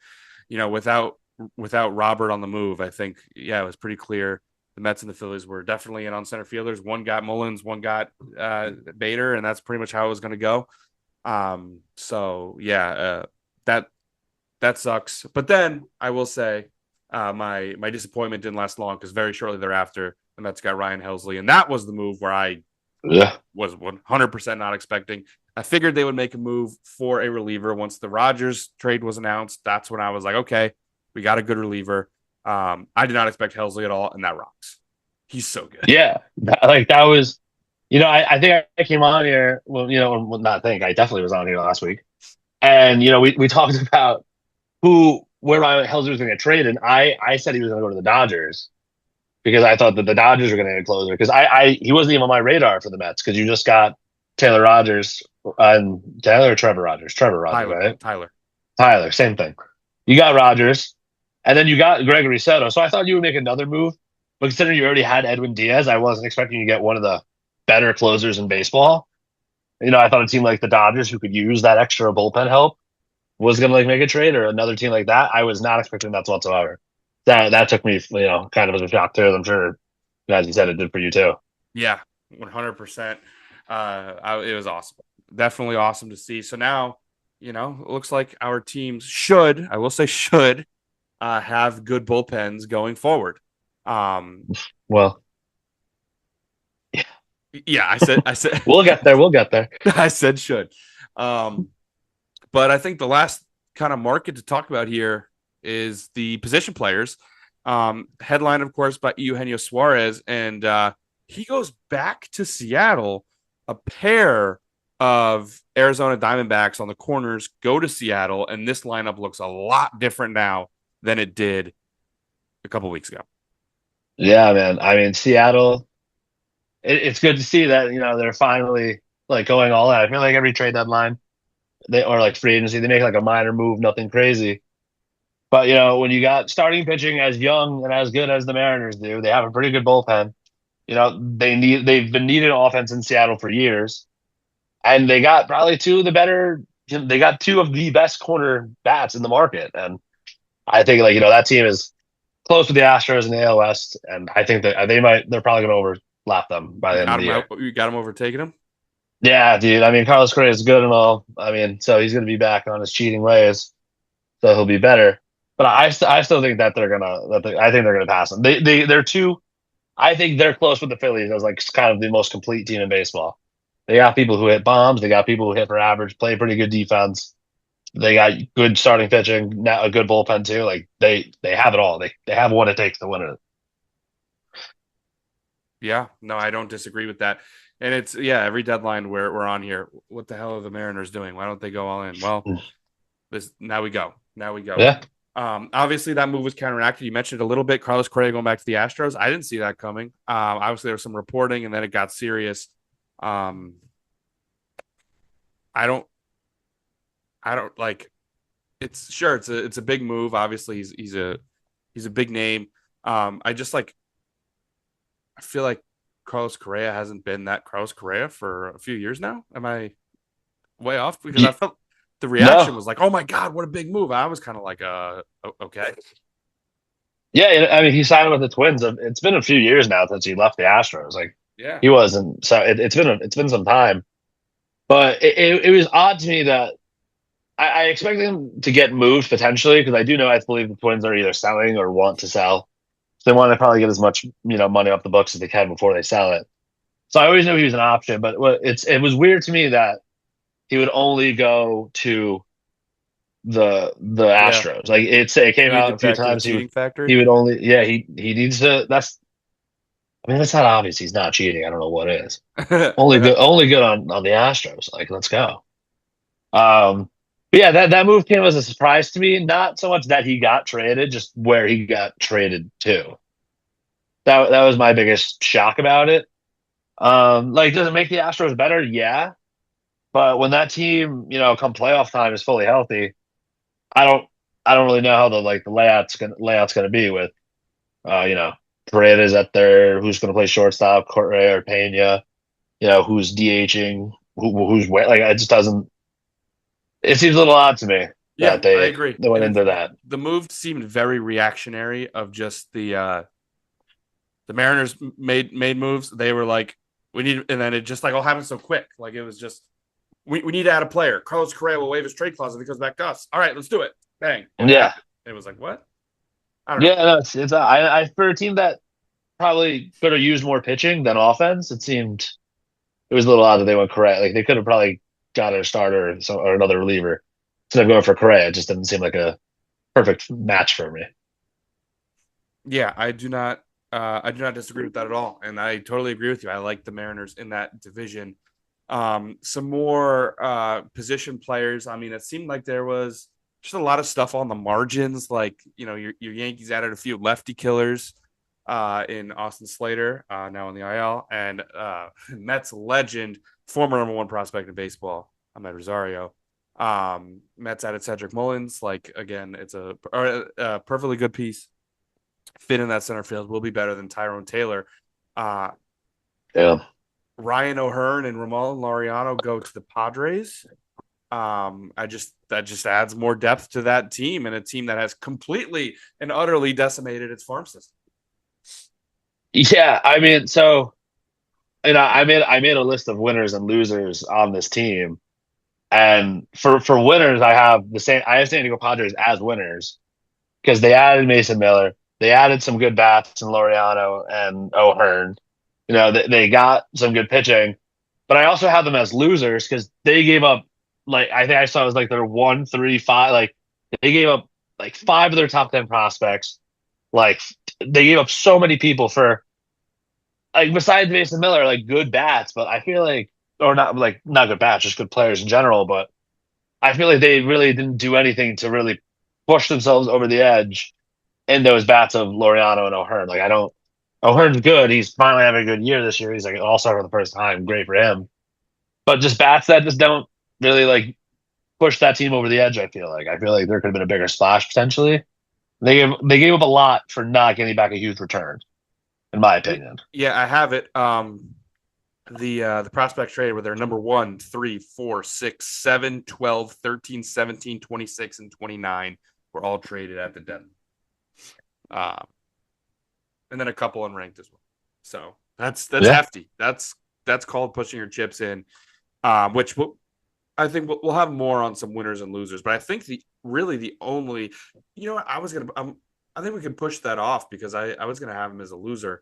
without Robert on the move, I think it was pretty clear the Mets and the Phillies were definitely in on center fielders. One got Mullins, one got Bader, and that's pretty much how it was going to go. So yeah, that sucks. But then I will say my disappointment didn't last long because very shortly thereafter the Mets got Ryan Helsley, and that was the move where I was 100% not expecting. I figured they would make a move for a reliever once the Rodgers trade was announced. That's when I was like, okay, we got a good reliever. I did not expect Helsley at all, and that rocks. He's so good. Yeah, like that was, I think I came on here. Well, not think I definitely was on here last week, and we talked about where Ryan Helsley was going to get traded. I said he was going to go to the Dodgers because I thought that the Dodgers were going to get a closer because he wasn't even on my radar for the Mets because you just got Taylor Rogers and Trevor Rogers, right? Tyler, same thing. You got Rogers. And then you got Gregory Soto. So I thought you would make another move. But considering you already had Edwin Diaz, I wasn't expecting you to get one of the better closers in baseball. I thought a team like the Dodgers, who could use that extra bullpen help, was going to like make a trade, or another team like that. I was not expecting that whatsoever. That took me, kind of as a shock too. I'm sure, as you said, it did for you too. Yeah, 100%. It was awesome. Definitely awesome to see. So now, it looks like our teams should have good bullpens going forward. Well, yeah, I said we'll get there. I said should. But I think the last kind of market to talk about here is the position players. Headline, of course, by Eugenio Suarez, and he goes back to Seattle. A pair of Arizona Diamondbacks on the corners go to Seattle, and this lineup looks a lot different now than it did a couple weeks ago. Yeah, man. I mean, Seattle, it's good to see that, they're finally like going all out. I feel like every trade deadline or like free agency, they make like a minor move, nothing crazy. But, when you got starting pitching as young and as good as the Mariners do, they have a pretty good bullpen. They've been needing offense in Seattle for years. And they got probably two of the best corner bats in the market. And I think that team is close to the Astros in the AL West, and I think that they're probably going to overlap them by the end of the year. You got them overtaking them? Yeah, dude. I mean, Carlos Correa is good and all. I mean, so he's going to be back on his cheating ways, so he'll be better. But I still think that I think they're gonna pass them. They're too. I think they're close with the Phillies as like kind of the most complete team in baseball. They got people who hit bombs. They got people who hit for average, play pretty good defense. They got good starting pitching, now a good bullpen too. Like they have it all. They have what it takes to win it. Yeah, no, I don't disagree with that. And it's every deadline we're on here. What the hell are the Mariners doing? Why don't they go all in? Well, this now we go. Now we go. Yeah. Obviously that move was counteracted. You mentioned a little bit Carlos Correa going back to the Astros. I didn't see that coming. Obviously there was some reporting and then it got serious. Um, I don't like it's a big move. Obviously he's a big name. I just I feel like Carlos Correa hasn't been that Carlos Correa for a few years now. Am I way off? Because I felt the reaction No. was like, "Oh my god, what a big move!" I was kind of like, okay, Yeah, I mean, he signed with the Twins. It's been a few years now since he left the Astros. Like yeah, he wasn't. So it's been some time. But it was odd to me that I expected him to get moved potentially because I believe the Twins are either selling or want to sell. So they want to probably get as much money off the books as they can before they sell it. So I always knew he was an option, but it was weird to me that he would only go to the yeah. Astros. Like it came You need to out a few factor the times. cheating He factor. would only he needs to. That's I mean that's not obvious. He's not cheating. I don't know what is. Only good on the Astros. Like let's go. But yeah, that move came as a surprise to me. Not so much that he got traded, just where he got traded to. That was my biggest shock about it. Like, does it make the Astros better? Yeah, but when that team, come playoff time is fully healthy, I don't, I don't really know how the layout's gonna be with, you know, Paredes at there, who's gonna play shortstop, Correa or Pena, who's DHing, who's where. Like, it just doesn't. It seems a little odd to me Yeah, that I agree. they went And into that. the move seemed very reactionary of just the Mariners made moves. They were like, we need, and then it just like all happened so quick. Like it was just we need to add a player. Carlos Correa will waive his trade clause if he comes back to us. All right, let's do it. Bang, and it Yeah, happened. It was like what? I don't know. yeah. No, I for a team that probably could have used more pitching than offense, it was a little odd that they went Correa. Like they could have probably got a starter or another reliever instead of going for Correa. It just didn't seem like a perfect match for me. Yeah, I do not. I do not disagree with that at all, and I totally agree with you. I like the Mariners in that division. Some more position players. I mean, it seemed like there was just a lot of stuff on the margins. Like your Yankees added a few lefty killers in Austin Slater, now in the IL, and Mets legend, former number one prospect in baseball, Ahmed Rosario. Mets added Cedric Mullins. Like again, it's a perfectly good piece. Fit in that center field will be better than Tyrone Taylor. Uh, Yeah. Ryan O'Hearn and Ramon Laureano go to the Padres. That just adds more depth to that team and a team that has completely and utterly decimated its farm system. Yeah, I mean, so I made a list of winners and losers on this team, and for winners, I have San Diego Padres as winners because they added Mason Miller, they added some good bats in Laureano and O'Hearn. They got some good pitching, but I also have them as losers because they gave up like I think I saw it was like their 1, 3, 5. Like they gave up like five of their top 10 prospects. Like they gave up so many people for like besides Mason Miller, like good bats, but I feel like or not good bats, just good players in general. But I feel like they really didn't do anything to really push themselves over the edge in those bats of Laureano and O'Hearn. Like I don't O'Hearn's good. He's finally having a good year this year. He's like an all-star for the first time. Great for him. But just bats that just don't really like push that team over the edge, I feel like there could have been a bigger splash potentially. They gave up a lot for not getting back a huge return, in my opinion. Yeah, I have it. The prospect trade where they're number 1, 3, 4, 6, 7, 12, 13, 17, 26, and 29 were all traded at the deadline. And then a couple unranked as well. So that's Yeah. hefty. That's called pushing your chips in. which I think we'll have more on some winners and losers. But I think the only, what I think we can push that off because I was gonna have him as a loser.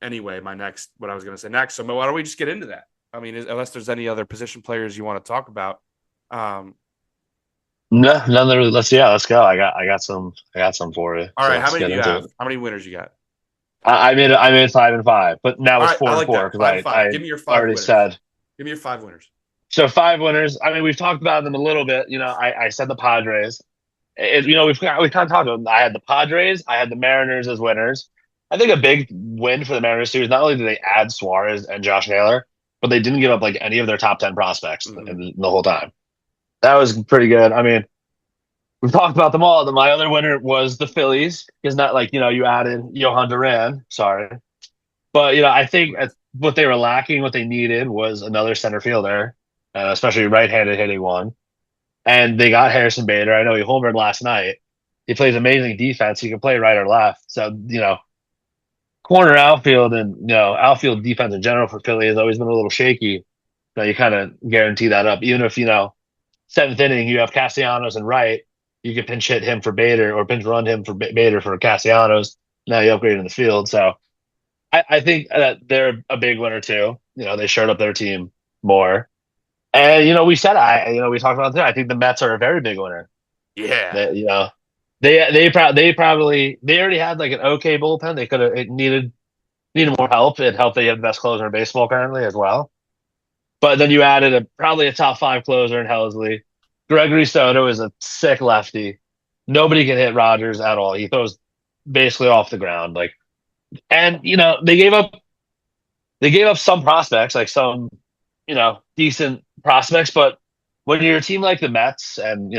Anyway, what I was gonna say next. So why don't we just get into that? I mean, unless there's any other position players you want to talk about. No, none really. Let's go. I got some for you. All So right, how let's many get do you into have? it. How many winners you got? I made 5-5, but now All it's right, I like 4-4 that. because 5-5. I Give me your 5 already winners. said. Give me your 5 winners. So 5 winners. I mean, we've talked about them a little bit. I said the Padres. We've kind of talked about them. I had the Padres. I had the Mariners as winners. I think a big win for the Mariners too is not only did they add Suarez and Josh Naylor, but they didn't give up like any of their top 10 prospects in the whole time. That was pretty good. I mean, we've talked about them all. My other winner was the Phillies because not like you added Johan Duran. Sorry, but I think what they were lacking, what they needed was another center fielder, especially right-handed hitting one. And they got Harrison Bader. I know he homered last night. He plays amazing defense. He can play right or left. So, corner outfield and, outfield defense in general for Philly has always been a little shaky. So you kind of guarantee that up. Even if, seventh inning, you have Castellanos and Wright, you can pinch hit him for Bader or pinch run him for Bader for Castellanos. Now you upgrade in the field. So I think that they're a big winner too. They showed up their team more. And we said we talked about that. I think the Mets are a very big winner. Yeah. They already had like an okay bullpen. They could have needed more help. It helped they have the best closer in baseball currently as well. But then you added probably a top 5 closer in Helsley. Gregory Soto is a sick lefty. Nobody can hit Rogers at all. He throws basically off the ground. And they gave up some prospects, like some decent prospects, but when you're a team like the Mets and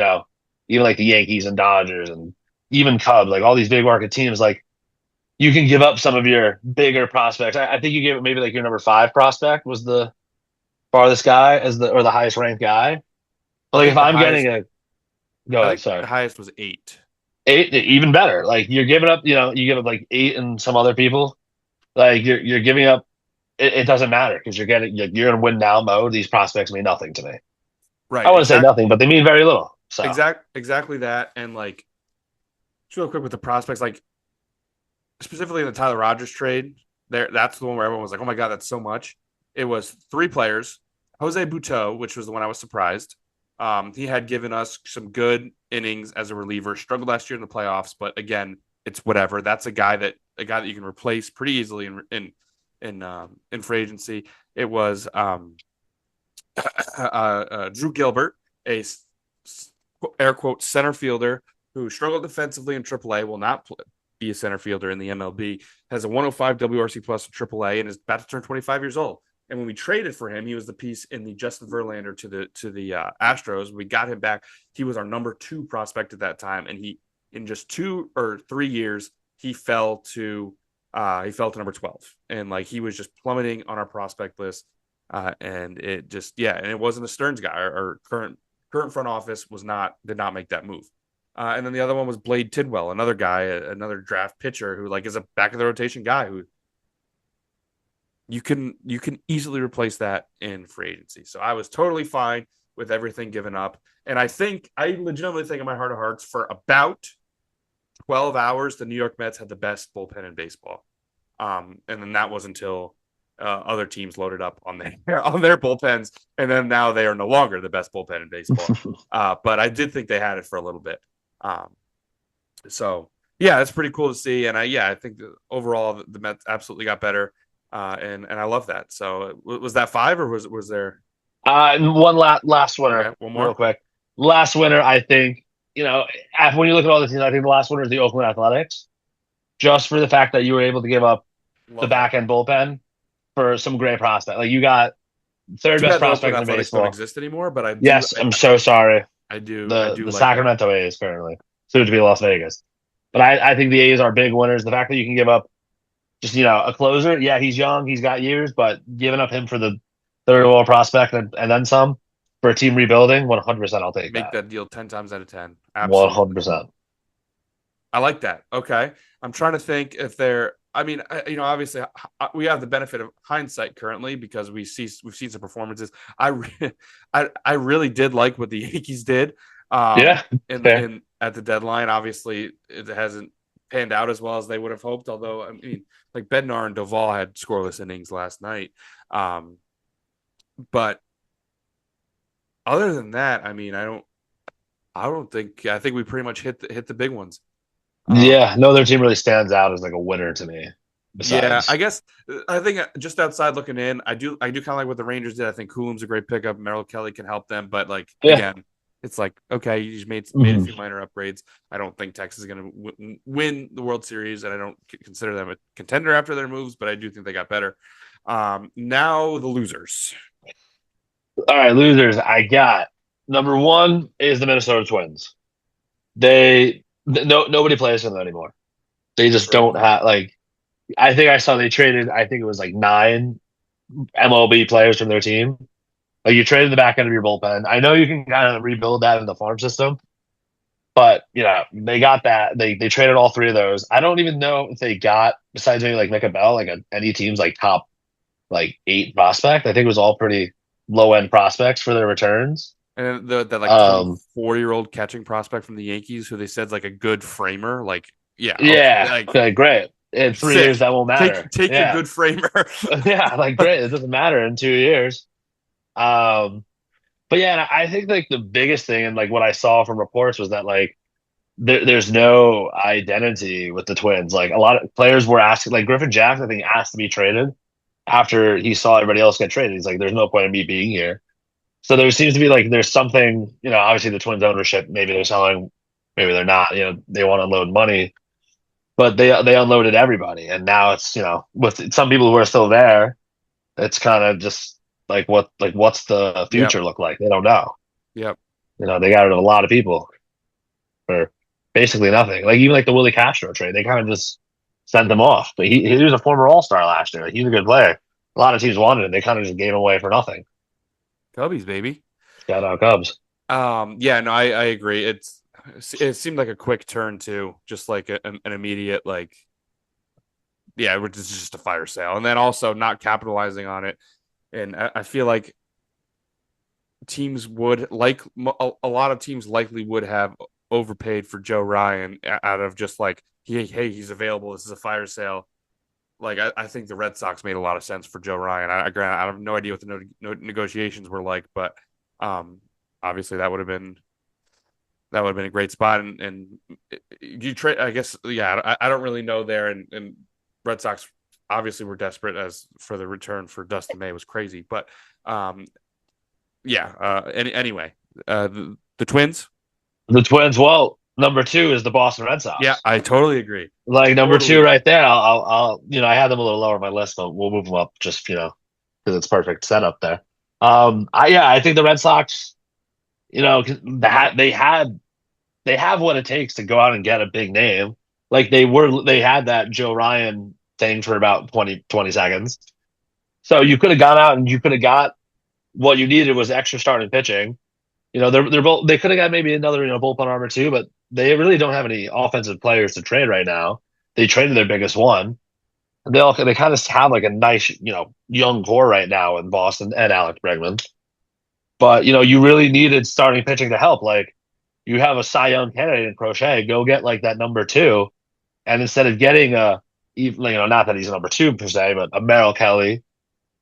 even like the Yankees and Dodgers and even Cubs, like all these big market teams, like you can give up some of your bigger prospects. I think you gave it maybe like your number 5 prospect was the farthest guy or the highest ranked guy. But like if I'm getting The highest was 8. 8, even better. Like you're giving up, you give up like 8 and some other people. Like you're giving up. It doesn't matter because you're in win now mode. These prospects mean nothing to me. Right. I want to say nothing, but they mean very little. So exactly that. And like, just real quick with the prospects, like specifically in the Tyler Rogers trade, that's the one where everyone was like, "Oh my god, that's so much." It was 3 players. Jose Butto, which was the one I was surprised. He had given us some good innings as a reliever. Struggled last year in the playoffs, but again, it's whatever. That's a guy that you can replace pretty easily in free agency. It was Drew Gilbert, a air quote center fielder who struggled defensively in AAA, will not be a center fielder in the MLB, has a 105 WRC plus in AAA, and is about to turn 25 years old. And when we traded for him, he was the piece in the Justin Verlander to the Astros. We got him back. He was our number 2 prospect at that time, and he in just 2 or 3 years he fell to number 12, and like he was just plummeting on our prospect list. And it just and it wasn't a Stearns guy. Our current front office did not make that move. And then the other one was Blade Tidwell, another guy, another draft pitcher who like is a back of the rotation guy who you can easily replace that in free agency. So I was totally fine with everything given up. And I legitimately think in my heart of hearts for about 12 hours, the New York Mets had the best bullpen in baseball. And then that was until other teams loaded up on their bullpens. And then now they are no longer the best bullpen in baseball. But I did think they had it for a little bit. So yeah, it's pretty cool to see. And I think that overall the Mets absolutely got better. And I love that. So was that 5 or was there? One last winner. Okay, one more real quick. Last winner, I think, when you look at all the teams, I think the last winner is the Oakland Athletics, just for the fact that you were able to give up the back end bullpen for some great prospect. Like you got third best prospect in baseball. Don't exist anymore, but I'm so sorry. I do. The like Sacramento A's currently soon to be Las Vegas, but I think the A's are big winners. The fact that you can give up just a closer. Yeah, he's young, he's got years, but giving up him for the third overall prospect and then some for a team rebuilding, 100%. I'll take Make that deal 10 times out of 10. Absolutely. 100%. I like that. Okay. I'm trying to think if there I mean, obviously we have the benefit of hindsight currently because we've seen some performances. I really did like what the Yankees did. Yeah, fair. In at the deadline. Obviously, it hasn't panned out as well as they would have hoped. Although, I mean, like Bednar and Duvall had scoreless innings last night. But other than that, I mean, I think we pretty much hit the big ones. Yeah, no other team really stands out as like a winner to me. Yeah, I Besides, guess I think just outside looking in, I do kind of like what the Rangers did. I think Coolum's a great pickup. Martelli can help them, but like yeah. again, it's like okay, you just made a Mhm. few minor upgrades. I don't think Texas is going to win the World Series, and I don't consider them a contender after their moves, but I do think they got better. Now the losers. All right, losers. I got number one is the Minnesota Twins. Nobody plays for them anymore. They just True. don't have like. I think I saw they traded. I think it was like 9 MLB players from their team. Like you traded the back end of your bullpen. I know you can kind of rebuild that in the farm system, but they got that. They traded all 3 of those. I don't even know if they got besides maybe like Micah Bell, like any teams like top like 8 prospect. I think it was all pretty low end prospects for their returns. And the like Um, 24-year-old catching prospect from the Yankees, who they said's like a good framer. Like, yeah, okay, yeah, like okay, great. In 3 years, sick. that won't matter. Take your Yeah, good framer. yeah, like great. It doesn't matter in 2 years. Um, but yeah, and I think like the biggest thing and like what I saw from reports was that like there's no identity with the Twins. Like a lot of players were asking, like Griffin Jackson, I think asked to be traded after he saw everybody else get traded. He's like, "There's no point in me being here." So there seems to be like there's something, obviously the Twins ownership, maybe they're selling, maybe they're not. They want to unload money, but they unloaded everybody, and now it's with some people who are still there, it's kind of just like what's the Yep. future look like? They don't know. Yep. They got rid of a lot of people for basically nothing. Like even like the Willie Castro trade, they kind of just sent them off. But he was a former All Star last year. Like, he's a good player. A lot of teams wanted him. They kind of just gave him away for nothing. Cubbies, baby. Shout out Cubs. Yeah, no, I agree. It seemed like a quick turn too, just like an immediate like, yeah, which is just a fire sale, and then also not capitalizing on it. And I feel like teams would like a lot of teams likely would have overpaid for Joe Ryan out of just like, hey, he's available. This is a fire sale. Like I think the Red Sox made a lot of sense for Joe Ryan. I have no idea what the negotiations were like, but obviously that would have been a great spot. And you trade, I guess, yeah. I don't really know there. And Red Sox obviously were desperate as for the return for Dustin May was crazy, but yeah. Anyway, the Twins. The Twins. Well, number 2 is the Boston Red Yeah, Sox. I totally agree. Like number Totally 2 agree. right there. I'll I had them a little lower on my list, but we'll move them up just because it's perfect setup there. I think the Red Sox. 'Cause they have what it takes to go out and get a big name. Like they had that Joe Ryan thing for about 20 seconds. So you could have gone out and you could have got what you needed was extra starting pitching. They could have got maybe another bullpen arm or two, but they really don't have any offensive players to trade right now. They traded their biggest one. They kind of have like a nice young core right now in Boston and Alex Bregman. But you really needed starting pitching to help. Like you have a Cy Young candidate in Crochet, go get like that number 2, and instead of getting not that he's a number 2 per se, but a Merrill Kelly,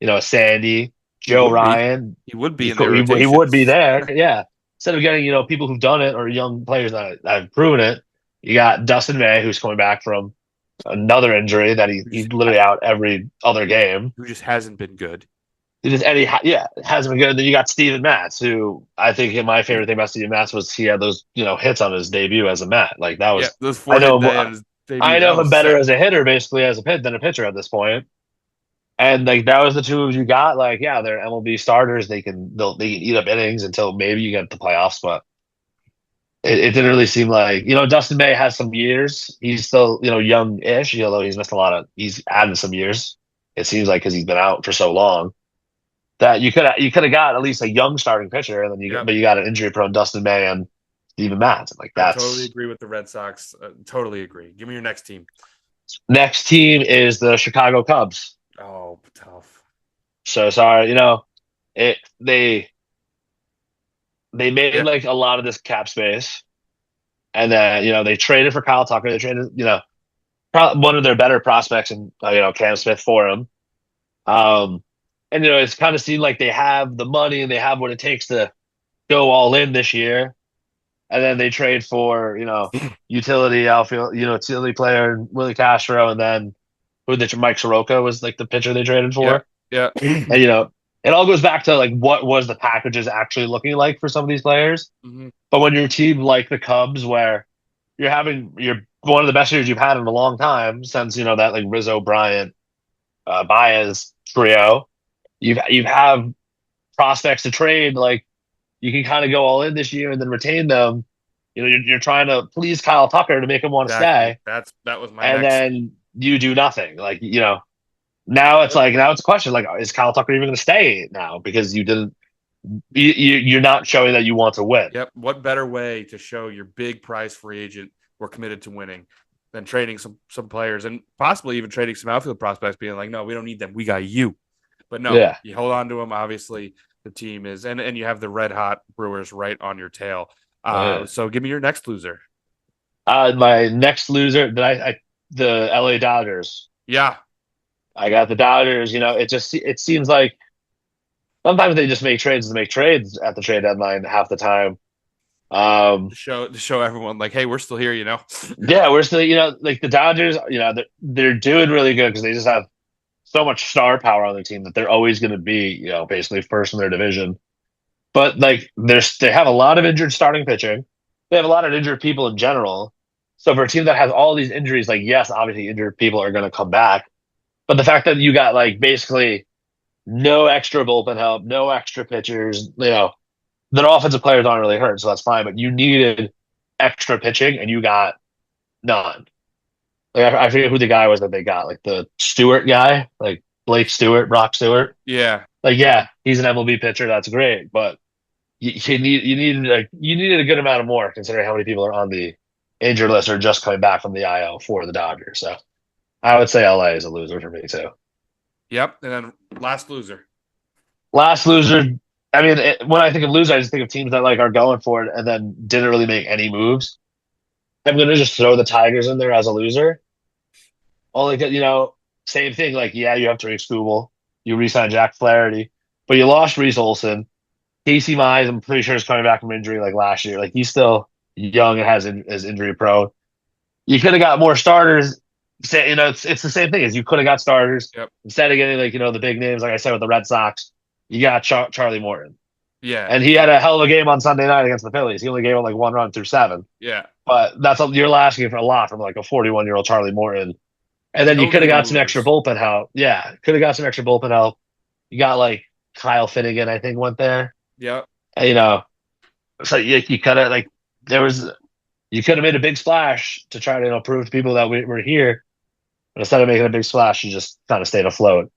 a Sandy, He Joe would be. Ryan, He would be he in their he rotation. would be there, yeah. Instead of getting people who've done it or young players that have proven it, you got Dustin May who's coming back from another injury that he's literally out every other game. Who just hasn't been good. It hasn't been good. Then you got Steven Matz, who I think my favorite thing about Steven Matz was he had those hits on his debut as a Matt. Like that Yeah, was those 4 I hit know day on his debut. I That know him was better sick. as a hitter basically as a pit than a pitcher at this point. And like that was the 2 you got. Like yeah, they're MLB starters. They can eat up innings until maybe you get the playoffs, but it didn't really seem like Dustin May has some years. He's still young-ish, although he's added some years. It seems like because he's been out for so long that you could have got at least a young starting pitcher, and then Yep. but you got an injury-prone Dustin May and Steven Matz. Like I totally that's agree with the Red Sox. Totally agree. Give me your next team. Next team is the Chicago Cubs. Oh, tough. So sorry, it they made Yeah. like a lot of this cap space, and then they traded for Kyle Tucker. They traded one of their better prospects in Cam Smith for him. Um, and it's kind of seemed like they have the money and they have what it takes to go all in this year. And then they trade for utility outfield, utility player Willie Castro, and then Mike Soroka was like the pitcher they traded for. Yeah. And it all goes back to like what was the packages actually looking like for some of these players. Mm-hmm. But when your team like the Cubs, where you're one of the best years you've had in a long time since that like Rizzo, Bryant, Baez trio, you have prospects to trade. Like you can kind of go all in this year and then retain them. You're trying to please Kyle Tucker to make him want to stay. That was my and next. then you do nothing. Like now it's a question like, is Kyle Tucker even going to stay now because you didn't? You're not showing that you want to win. Yep. What better way to show your big prize free agent we're committed to winning than trading some players and possibly even trading some outfield prospects, being like, no, we don't need them. We got you. But no, You hold on to them. Obviously, the team is, and you have the red hot Brewers right on your tail. So give me your next loser. My next loser, the LA Dodgers. Yeah. I got the Dodgers. It seems like sometimes they just make trades to make trades at the trade deadline half the time. To show everyone like, hey, we're still here, Yeah, we're still, like the Dodgers, they're doing really good because they just have so much star power on their team that they're always going to be, basically first in their division. But like they have a lot of injured starting pitching. They have a lot of injured people in general. So for a team that has all these injuries, like yes, obviously injured people are going to come back. But the fact that you got like basically no extra bullpen help, no extra pitchers, their offensive players aren't really hurt, so that's fine. But you needed extra pitching, and you got none. Like I forget who the guy was that they got, like the Stewart guy, like Blake Stewart, Brock Stewart. Yeah. Like he's an MLB pitcher. That's great, but you needed a good amount of more considering how many people are on the injured list or just coming back from the IL for the Dodgers. So I would say LA is a loser for me too. Yep. And then last loser. Last loser. I mean, when I think of loser, I just think of teams that like are going for it and then didn't really make any moves. I'm gonna just throw the Tigers in there as a loser. Only because, same thing. Like, yeah, you have to Skubal, you re-sign Jack Flaherty, but you lost Reese Olson. Casey Mize, I'm pretty sure is coming back from injury like last year. Like he's still young and is injury prone. You could have got more starters. It's the same thing as you could have got starters. Yep. Instead of getting like the big names, like I said with the Red Sox, you got Charlie Morton. Yeah. And he had a hell of a game on Sunday night against the Phillies. He only gave up like 1 run through 7. Yeah. But you're asking for a lot from like a 41-year-old Charlie Morton. And then you could have got some extra bullpen help. Yeah, could have got some extra bullpen help. You got like Kyle Finnegan, I think, went there. Yeah. So you could have you could have made a big splash to try to prove to people that we're here. But instead of making a big splash, you just kind of stayed afloat.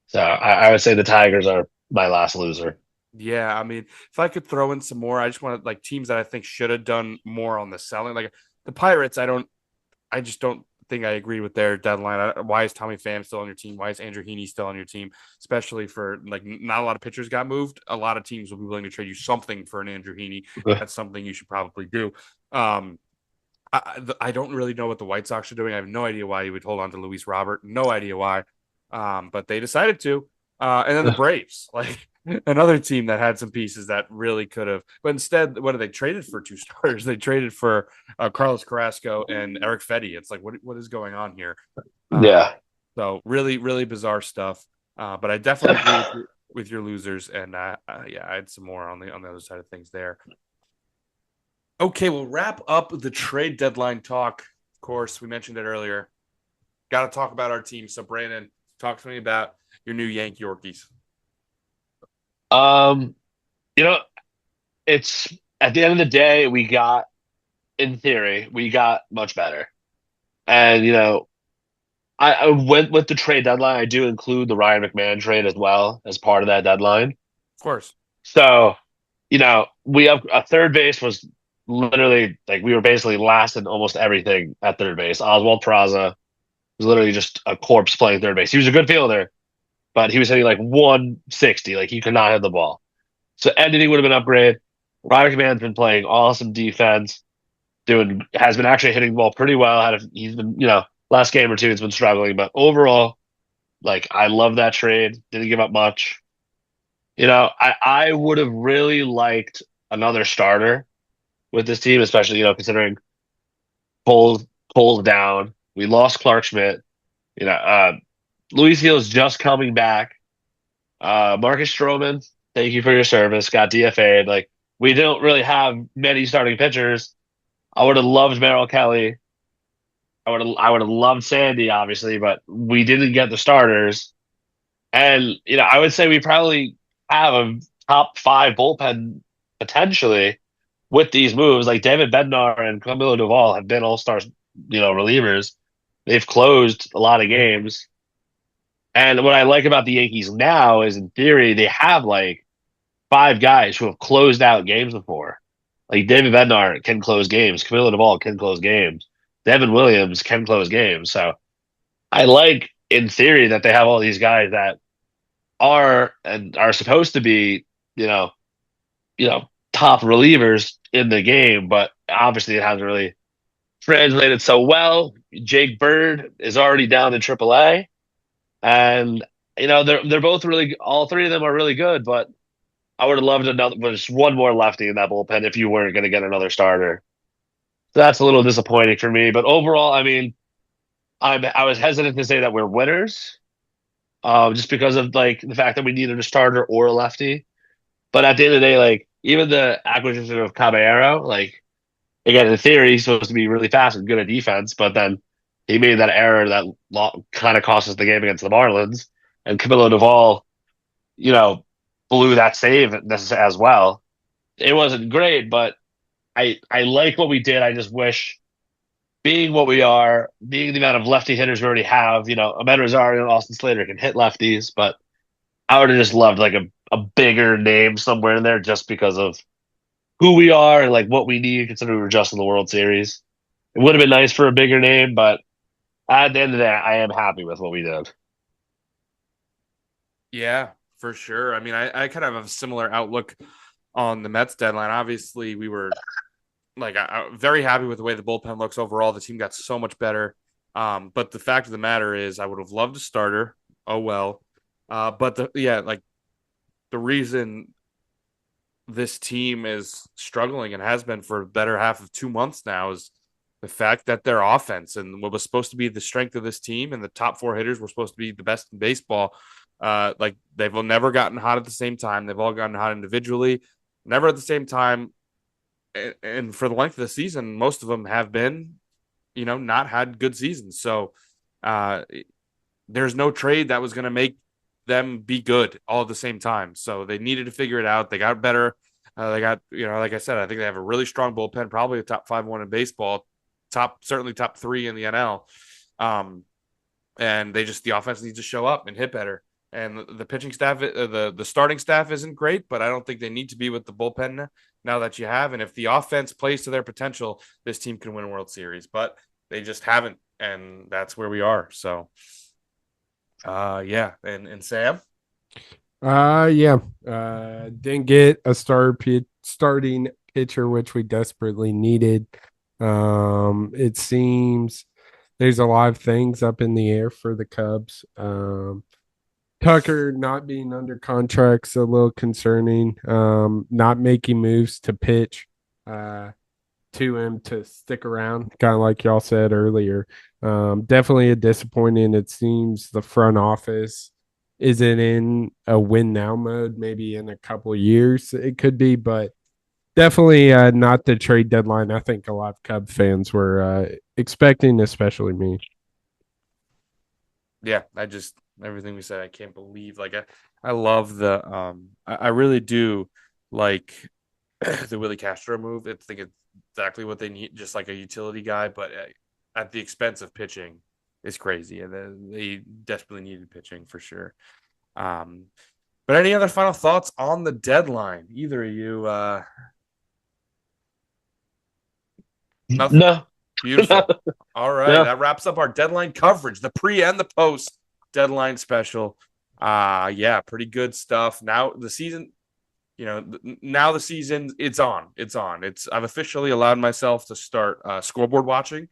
So I would say the Tigers are my last loser. Yeah, I mean, if I could throw in some more, I just want like teams that I think should have done more on the selling. Like the Pirates, I just don't think I agree with their deadline. Why is Tommy Pham still on your team? Why is Andrew Heaney still on your team? Especially for like not a lot of pitchers got moved. A lot of teams will be willing to trade you something for an Andrew Heaney. That's something you should probably do. I don't really know what the White Sox are doing. I have no idea why you would hold on to Luis Robert. No idea why. But they decided to. And then the Braves, like another team that had some pieces that really could have, but instead, what they traded for 2 starters? They traded for Carlos Carrasco and Eric Fetty. It's like, what is going on here? Yeah. So really, really bizarre stuff. But I definitely agree with your losers, and I had some more on the other side of things there. Okay, we'll wrap up the trade deadline talk. Of course, we mentioned it earlier. Got to talk about our team. So, Brandon, talk to me about your new Yankee Yorkies. It's at the end of the day, in theory, we got much better. And, I went with the trade deadline. I do include the Ryan McMahon trade as well as part of that deadline. Of course. So, we have a third base was literally like we were basically last in almost everything at third base. Oswald Peraza, was literally just a corpse playing third base. He was a good fielder, but he was hitting like 160. Like he could not hit the ball. So anything would have been upgrade. Ryder Command's been playing awesome defense. Has been actually hitting the ball pretty well. He's been, last game or two, it's been struggling, but overall, like I love that trade. Didn't give up much. I would have really liked another starter with this team, especially, considering Cole's, Cole's down. We lost Clark Schmidt. You know, uh, Luis Gil is just coming back. Marcus Stroman, thank you for your service. Got DFA'd. Like we don't really have many starting pitchers. I would have loved Merrill Kelly. I would have loved Sandy, obviously, but we didn't get the starters. And I would say we probably have a top five bullpen potentially with these moves. Like David Bednar and Camilo Doval have been all stars, relievers. They've closed a lot of games. And what I like about the Yankees now is, in theory, they have like five guys who have closed out games before. Like David Bednar can close games. Camilo Doval can close games. Devin Williams can close games. So I like, in theory, that they have all these guys that are supposed to be, top relievers in the game, but obviously it hasn't really translated so well. Jake Bird is already down in AAA, and they're both really. All three of them are really good, but I would have loved just one more lefty in that bullpen if you weren't going to get another starter. So that's a little disappointing for me. But overall, I mean, I was hesitant to say that we're winners, just because of like the fact that we needed a starter or a lefty. But at the end of the day, like even the acquisition of Caballero, like again, in theory, he's supposed to be really fast and good at defense, but then he made that error that kind of cost us the game against the Marlins. And Camilo Doval, you know, blew that save as well. It wasn't great, but I like what we did. I just wish, being what we are, being the amount of lefty hitters we already have, Ahmed Rosario and Austin Slater can hit lefties, but I would have just loved like a bigger name somewhere in there just because of who we are and like what we need, considering we were just in the World Series. It would have been nice for a bigger name, but at the end of the day, I am happy with what we did. Yeah, for sure. I mean, I kind of have a similar outlook on the Mets deadline. Obviously, we were like very happy with the way the bullpen looks overall. The team got so much better. But the fact of the matter is, I would have loved a starter. Oh well. But the reason this team is struggling and has been for a better half of 2 months now is the fact that their offense and what was supposed to be the strength of this team and the top four hitters were supposed to be the best in baseball. Like they've never gotten hot at the same time. They've all gotten hot individually, never at the same time. And for the length of the season, most of them have been, not had good seasons. So there's no trade that was going to make them be good all at the same time. So they needed to figure it out. They got better. They got, like I said, I think they have a really strong bullpen, probably a top 5-1 in baseball, certainly top 3 in the NL. And the offense needs to show up and hit better. And the pitching staff, the starting staff isn't great, but I don't think they need to be with the bullpen now that you have. And if the offense plays to their potential, this team can win a World Series, but they just haven't. And that's where we are. So, yeah. And Sam? Yeah. Didn't get a starting pitcher, which we desperately needed. It seems there's a lot of things up in the air for the Cubs. Tucker not being under contract's a little concerning. Not making moves to pitch to him to stick around, kind of like y'all said earlier. Definitely a disappointing. It seems the front office isn't in a win now mode. Maybe in a couple of years it could be, but definitely not the trade deadline I think a lot of Cub fans were expecting, especially me. Yeah, everything we said, I can't believe. Like I love I really do like the Willie Castro move. I think it's exactly what they need, just like a utility guy, but at the expense of pitching is crazy. And they desperately needed pitching for sure. But any other final thoughts on the deadline? Either of you? Nothing? No, Beautiful. All right. Yeah. That wraps up our deadline coverage, the pre and the post deadline special. Yeah, pretty good stuff. Now the season, now the season, it's on. I've officially allowed myself to start scoreboard watching,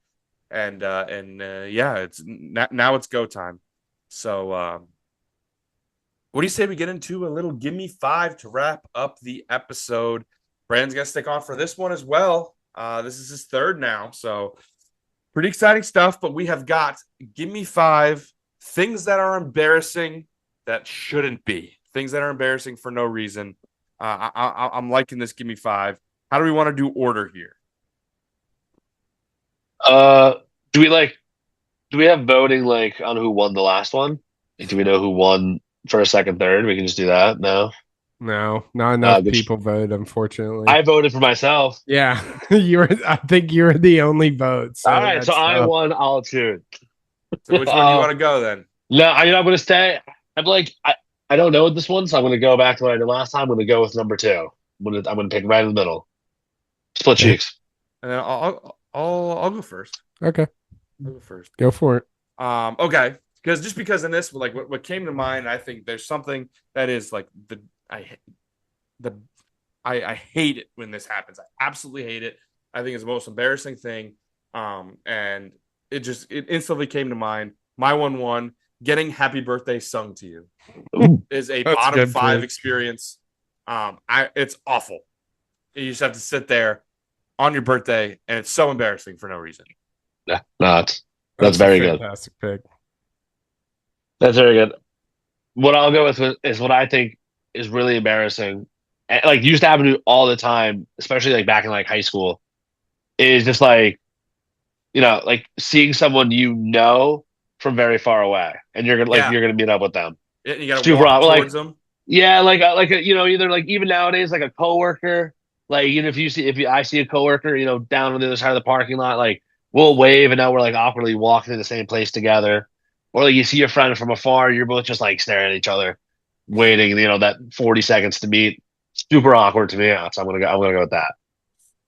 and yeah, it's now it's go time. So, what do you say we get into a little gimme 5 to wrap up the episode? Brandon's gonna stick on for this one as well. This is his third now, so pretty exciting stuff. But we have got gimme 5 things that are embarrassing that shouldn't be, things that are embarrassing for no reason. I'm liking this gimme 5. How do we want to do order here? Do we have voting like on who won the last one? Like, do we know who won first, second, third? We can just do that. No, No, not enough good. people vote, unfortunately. I voted for myself. Yeah, I think you're the only vote. So All right, so I won. I'll choose. So which one do you want to go then? No, I'm going to stay. I don't know this one, so I'm going to go back to what I did last time. I'm going to go with number 2. I'm going to pick right in the middle. Split cheeks. And then I'll go first. Okay, I'll go first. go for it. Okay, because in this, like what came to mind, I think there's something that is like I hate it when this happens. I absolutely hate it. I think it's the most embarrassing thing. And it instantly came to mind. My 1-1, getting happy birthday sung to you is a bottom 5 experience. It's awful. You just have to sit there on your birthday, and it's so embarrassing for no reason. Yeah, no, that's very good. Fantastic pick. That's very good. What I'll go with is what I think is really embarrassing. And, like, used to happen to all the time, especially like back in like high school, is just like, like seeing someone from very far away, and you're gonna meet up with them. Yeah, you gotta walk towards them. Yeah, either like even nowadays like a coworker, like even if I see a coworker, down on the other side of the parking lot, like we'll wave, and now we're like awkwardly walking to the same place together. Or like you see your friend from afar, you're both just like staring at each other, waiting, that 40 seconds to meet. Super awkward to me. So I'm gonna go with that.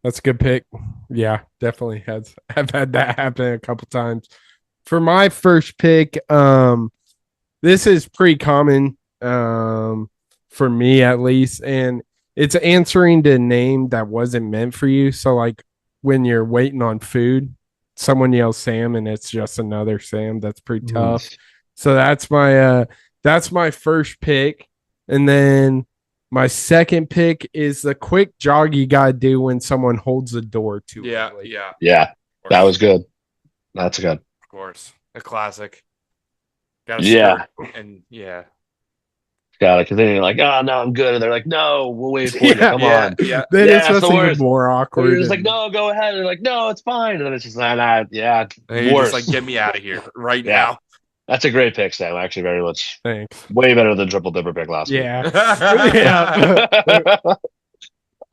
That's a good pick. Yeah, definitely I've had that happen a couple times. For my first pick, this is pretty common for me at least, and it's answering to a name that wasn't meant for you. So like when you're waiting on food, someone yells Sam and it's just another Sam. That's pretty tough. So that's my first pick. And then my second pick is the quick jog you gotta do when someone holds the door too early. Yeah. That was good. That's good. Of course. A classic. Yeah. And yeah. Got it. Because then you're like, oh no, I'm good. And they're like, no, we'll wait for you. Come on. Yeah. Then it's just even more awkward. You're just like, no, go ahead. And they're like, no, it's fine. And then it's just like, yeah. And you're just like, get me out of here right now. That's a great pick, Sam. Actually, very much. Thanks. Way better than triple dipper pick last week. Yeah.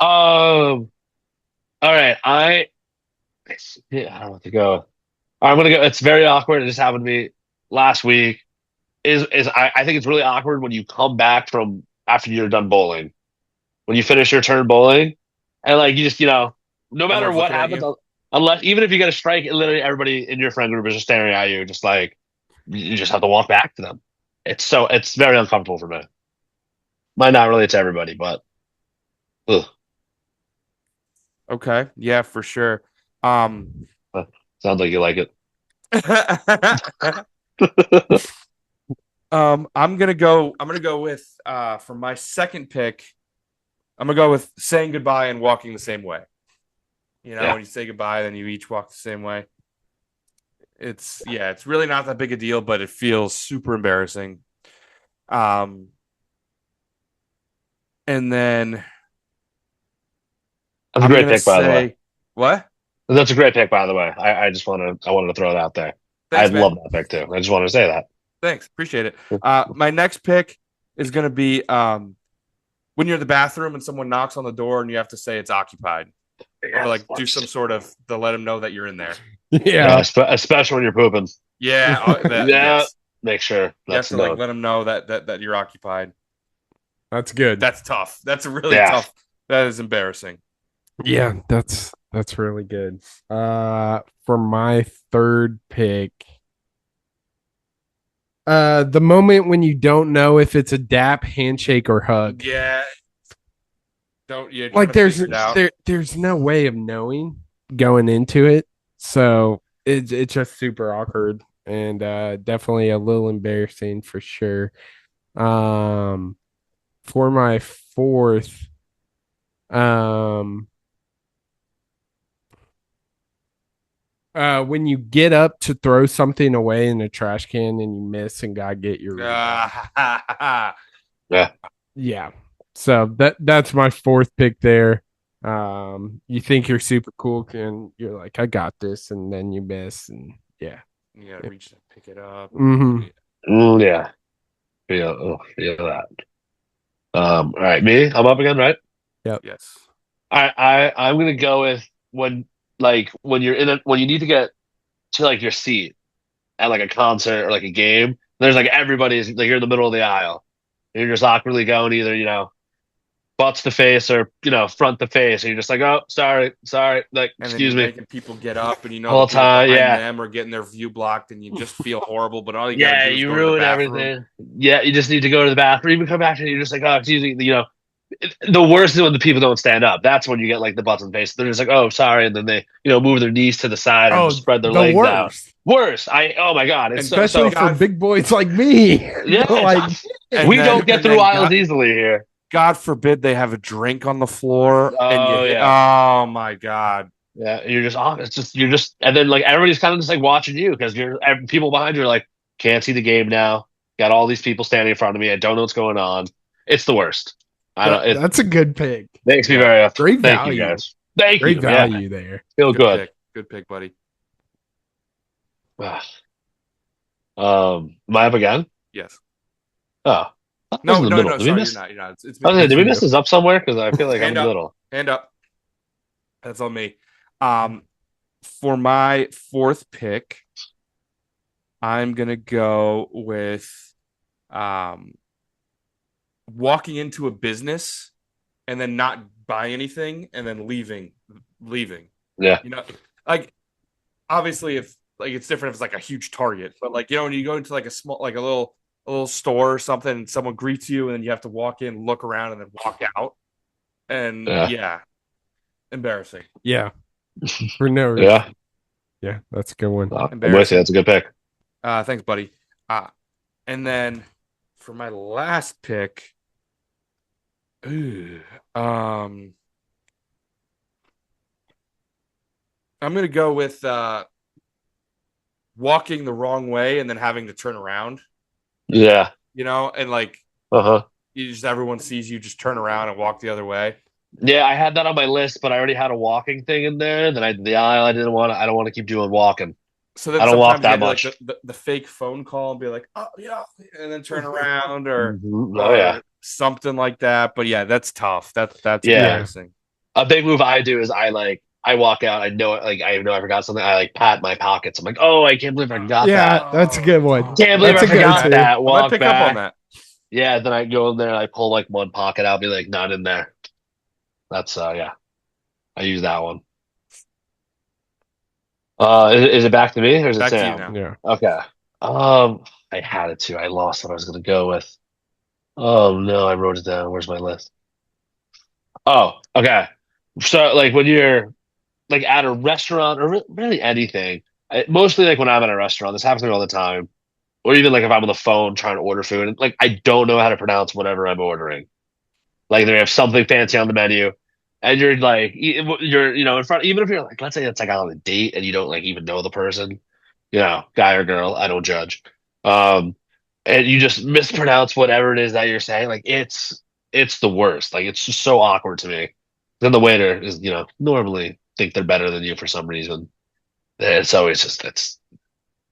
All right. I don't know what to go. I'm gonna go. It's very awkward. It just happened to me last week. I think it's really awkward when you come back from after you're done bowling, when you finish your turn bowling, and like you just no matter what happens, unless even if you get a strike, literally everybody in your friend group is just staring at you, just like you just have to walk back to them. It's very uncomfortable for me. Might not relate to everybody, but ugh. Okay, yeah, for sure. Sounds like you like it. I'm gonna go with for my second pick, I'm gonna go with saying goodbye and walking the same way. When you say goodbye, then you each walk the same way. It's really not that big a deal, but it feels super embarrassing. And then that's a great pick, by the way. What? That's a great pick, by the way. I wanted to throw it out there. Thanks, I love that pick too. I just wanted to say that. Thanks, appreciate it. My next pick is going to be when you're in the bathroom and someone knocks on the door and you have to say it's occupied, or like do some sort of to let them know that you're in there. Yeah, especially when you're pooping. Yeah, yes. Make sure you have to let them know that you're occupied. That's good. That's tough. That's really tough. That is embarrassing. Yeah, that's That's really good. For my third pick, the moment when you don't know if it's a dap, handshake, or hug. Yeah. Don't you Like there's no way of knowing going into it. So it's just super awkward and definitely a little embarrassing for sure. Um for my fourth, um when you get up to throw something away in a trash can and you miss and gotta get your rebound. Yeah. Yeah. So that's my fourth pick there. You think you're super cool and you're like, I got this, and then you miss, and yeah. Yeah, reach to pick it up. Yeah. Feel that. All right, me. I'm up again, right? Yes. I'm gonna go with when you're when you need to get to like your seat at like a concert or like a game. There's like everybody's like you're in the middle of the aisle. And you're just awkwardly going either, butts to face or front to face, and you're just like, oh, sorry, like, And then excuse you're me, making people get up, and whole the people time, behind yeah, them are getting their view blocked, and you just feel horrible. But all you gotta yeah, do is you go to the ruin bathroom. everything. Yeah, you just need to go to the bathroom, even come back and you're just like, oh, excuse me, the worst is when the people don't stand up. That's when you get like the butts in the face. They're just like, oh, sorry, and then they move their knees to the side or just Oh, spread their the legs out. worst. Worse. Oh my god, it's so Especially for God- big boys like me. yeah. Like, And we then- don't get and through then aisles easily here. God forbid they have a drink on the floor. Oh, yeah. Oh my God. Yeah, you're just off. And then like everybody's kind of just like watching you because people behind you are like, can't see the game now. Got all these people standing in front of me. I don't know what's going on. It's the worst. I don't. It that's a good pick. makes me very Great Thank value. you guys. Thank Great you. value there. Feel good. Pick. Good pick, buddy. Am I up again? Yes. Oh, No, in the no, middle. no. Did we Sorry, miss? you're not. You're not. It's I was me. like, did we miss this up somewhere? Because I feel like I'm in Hand the up. middle. Hand up. That's on me. For my fourth pick, I'm gonna go with walking into a business and then not buy anything and then leaving. Yeah. Like obviously if like it's different if it's like a huge Target, but like when you go into like a little store or something and someone greets you and then you have to walk in, look around, and then walk out. And yeah embarrassing. Yeah. For no reason. Yeah. Yeah, that's a good one. I'm with you. That's a good pick. Thanks, buddy. And then for my last pick, I'm gonna go with walking the wrong way and then having to turn around. Yeah. And like everyone sees you just turn around and walk the other way. Yeah, I had that on my list, but I already had a walking thing in there. Then I did the aisle. I don't want to keep doing walking. So then I don't walk that like much. the fake phone call and be like, oh yeah, and then turn around or something like that. But yeah, that's tough. That's embarrassing. A big move I do is I walk out. I know I forgot something. I like pat my pockets. I'm like, oh, I can't believe I forgot that. Yeah, that's a good one. Can't believe I forgot that. Walk I might pick back. up on that. Yeah, then I go in there and I pull like one pocket out, be like, not in there. That's I use that one. Is it back to me or is it Back to Sam? you now. Yeah. Okay. I had it too. I lost what I was gonna go with. Oh no, I wrote it down. Where's my list? Oh, okay. So like when you're like at a restaurant or really anything, mostly like when I'm at a restaurant, this happens to me all the time. Or even like if I'm on the phone trying to order food, and like I don't know how to pronounce whatever I'm ordering. Like they have something fancy on the menu, and you're like you're in front. Even if you're like, let's say it's like on a date and you don't like even know the person, guy or girl, I don't judge. And you just mispronounce whatever it is that you're saying. Like it's the worst. Like it's just so awkward to me. Then the waiter is normally think they're better than you for some reason. It's always just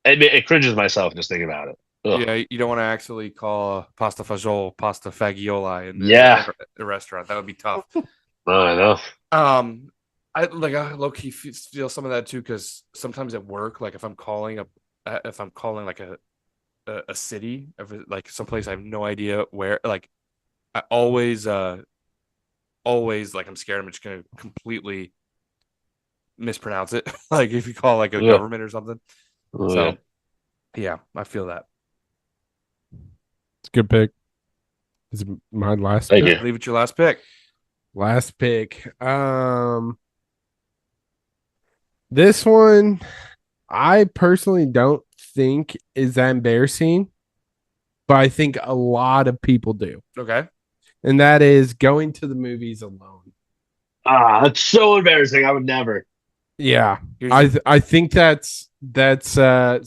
it cringes myself just thinking about it. Ugh. Yeah, you don't want to actually call pasta fagioli pasta fagiola in the restaurant. That would be tough. I know. I low key feel some of that too because sometimes at work, like if I'm calling like a city, like someplace I have no idea where, like I always like I'm scared I'm just gonna completely mispronounce it, like if you call like a Yeah. government or something. Oh, So, yeah, I feel that. It's a good pick. Is it my last Thank pick? you. Leave it your last pick. Last pick. This one I personally don't think is that embarrassing, but I think a lot of people do. Okay. And that is going to the movies alone. That's so embarrassing. I would never. Yeah. Here's I think that's a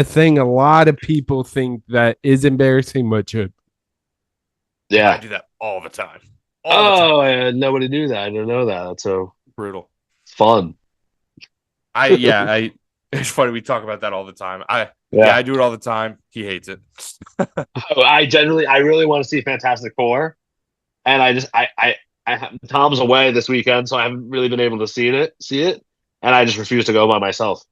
thing a lot of people think that is embarrassing, but should. I Yeah. do that all the time. All the time. Oh, yeah. Nobody knew that. I didn't know that. That's so Brutal. fun. It's funny we talk about that all the time. I do it all the time. He hates it. I really want to see Fantastic Four, and Tom's away this weekend, so I haven't really been able to see it, and I just refuse to go by myself.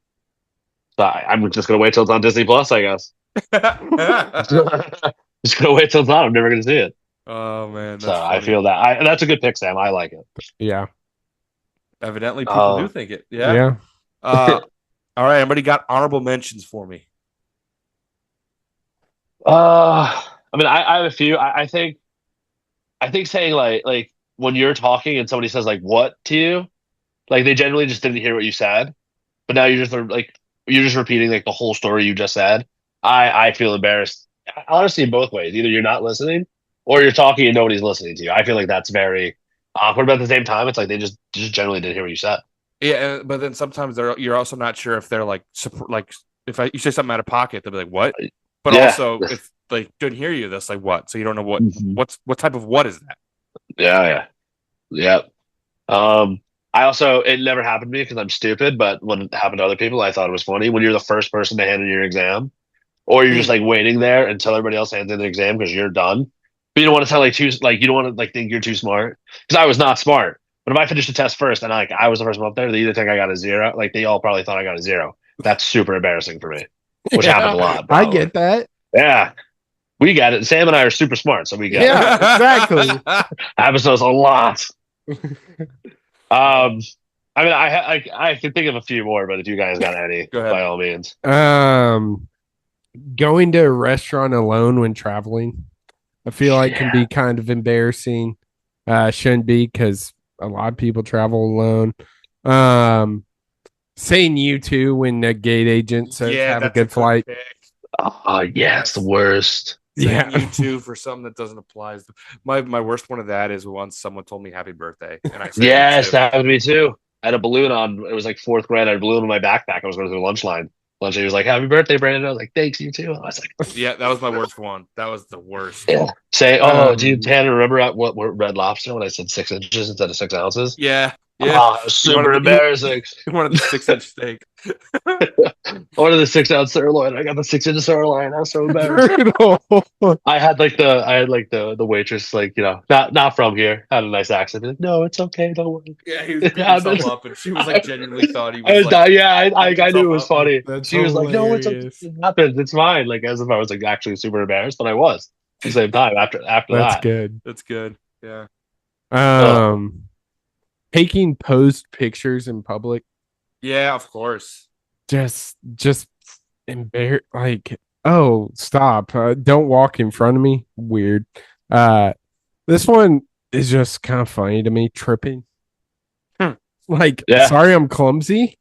So I'm just gonna wait till it's on Disney Plus, I guess. Just gonna wait till it's on. I'm never gonna see it. Oh man, So I feel that's a good pick, Sam. I like it. Yeah. Evidently, people do think it. Yeah. Yeah. All right. Everybody got honorable mentions for me. I mean, I have a few. I think saying like when you're talking and somebody says like "what" to you, like they generally just didn't hear what you said, but now you're just repeating like the whole story you just said. I feel embarrassed. Honestly, in both ways. Either you're not listening, or you're talking and nobody's listening to you. I feel like that's very awkward. But at the same time, it's like they just generally didn't hear what you said. Yeah, but then sometimes you're also not sure if they're like if you say something out of pocket, they'll be like, "What?" But also if they couldn't hear you, that's like what. So you don't know what type of what is that? Yeah. It never happened to me because I'm stupid. But when it happened to other people, I thought it was funny. When you're the first person to hand in your exam, or you're just like waiting there until everybody else hands in their exam because you're done. But you don't want to you don't want to like think you're too smart because I was not smart. But if I finished the test first and I was the first one up there, they either think I got a zero, like they all probably thought I got a zero. That's super embarrassing for me, which happened a lot. I Probably. get that. Yeah, we get it. Sam and I are super smart, so we get it. Yeah, exactly. Happens to us a lot. I mean, I can think of a few more, but if you guys got any, Go ahead. by all means. Going to a restaurant alone when traveling, I feel like can be kind of embarrassing. Shouldn't be because a lot of people travel alone. Saying you too when the gate agent says have a good flight. Oh yeah, it's the worst. Saying you too for something that doesn't apply. My worst one of that is once someone told me happy birthday, and I said yes, that happened to me too. I had a balloon on. It was like fourth grade. I had a balloon in my backpack. I was going through the lunch line. He was like, "Happy birthday, Brandon!" I was like, "Thanks, you too." I was like, "Yeah, that was my worst one. That was the worst." Yeah. Say, do you Tanner remember what Red Lobster when I said 6 inches instead of 6 ounces? Yeah. Oh, it was super embarrassing. You wanted the 6-inch steak. I wanted the 6-ounce sirloin. I got the 6-inch sirloin. I was so embarrassed. I had the waitress not from here. Had a nice accent. Be like, no, it's okay. Don't worry. Yeah, he was beating himself up, and she was like genuinely thought he was I knew it was funny. She was like, no, it's okay. It happens. It's fine. Like as if I was like actually super embarrassed, but I was at the same time after that. That's good. Yeah. Taking posed pictures in public. Yeah, of course. Just embarrass like, oh, stop. Don't walk in front of me. Weird. This one is just kind of funny to me. Tripping. Sorry, I'm clumsy.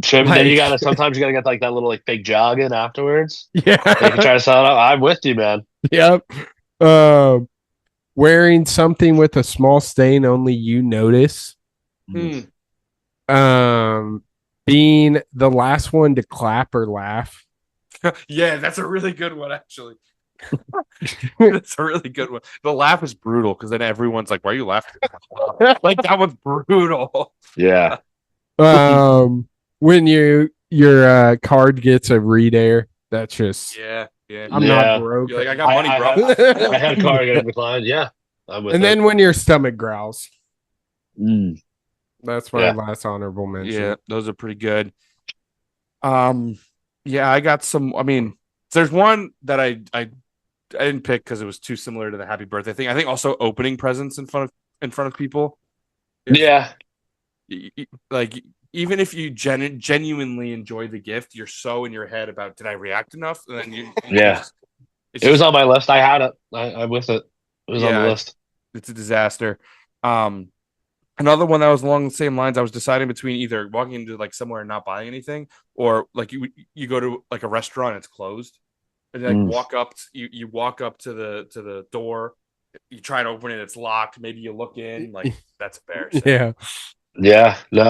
Tripping. Then sometimes you gotta get like that little like fake jog in afterwards. Yeah. You can try to sell it up. I'm with you, man. Yep. Wearing something with a small stain only you notice. Being the last one to clap or laugh. Yeah, that's a really good one, actually. That's a really good one. The laugh is brutal because then everyone's like, "Why are you laughing?" Like that one's brutal. Yeah. When your card gets a read air, that's just yeah. I'm not broke. You're like, I got money, bro. I had a card get declined. Yeah. And then when your stomach growls. That's my Yeah. last honorable mention. Yeah, those are pretty good. Yeah, I got some. I mean, there's one that I didn't pick because it was too similar to the happy birthday thing. I think also opening presents in front of people. Yeah. Like even if you genuinely enjoy the gift, you're so in your head about did I react enough? And then Yeah. it's It was just on my list. I had it. I'm with it. It was on the yeah, list. it's a disaster. Another one that was along the same lines, I was deciding between either walking into like somewhere and not buying anything, or like you go to like a restaurant and it's closed, and you like you walk up to the door, you try and open it, it's locked. Maybe you look in, like that's embarrassing. Yeah. Yeah. No,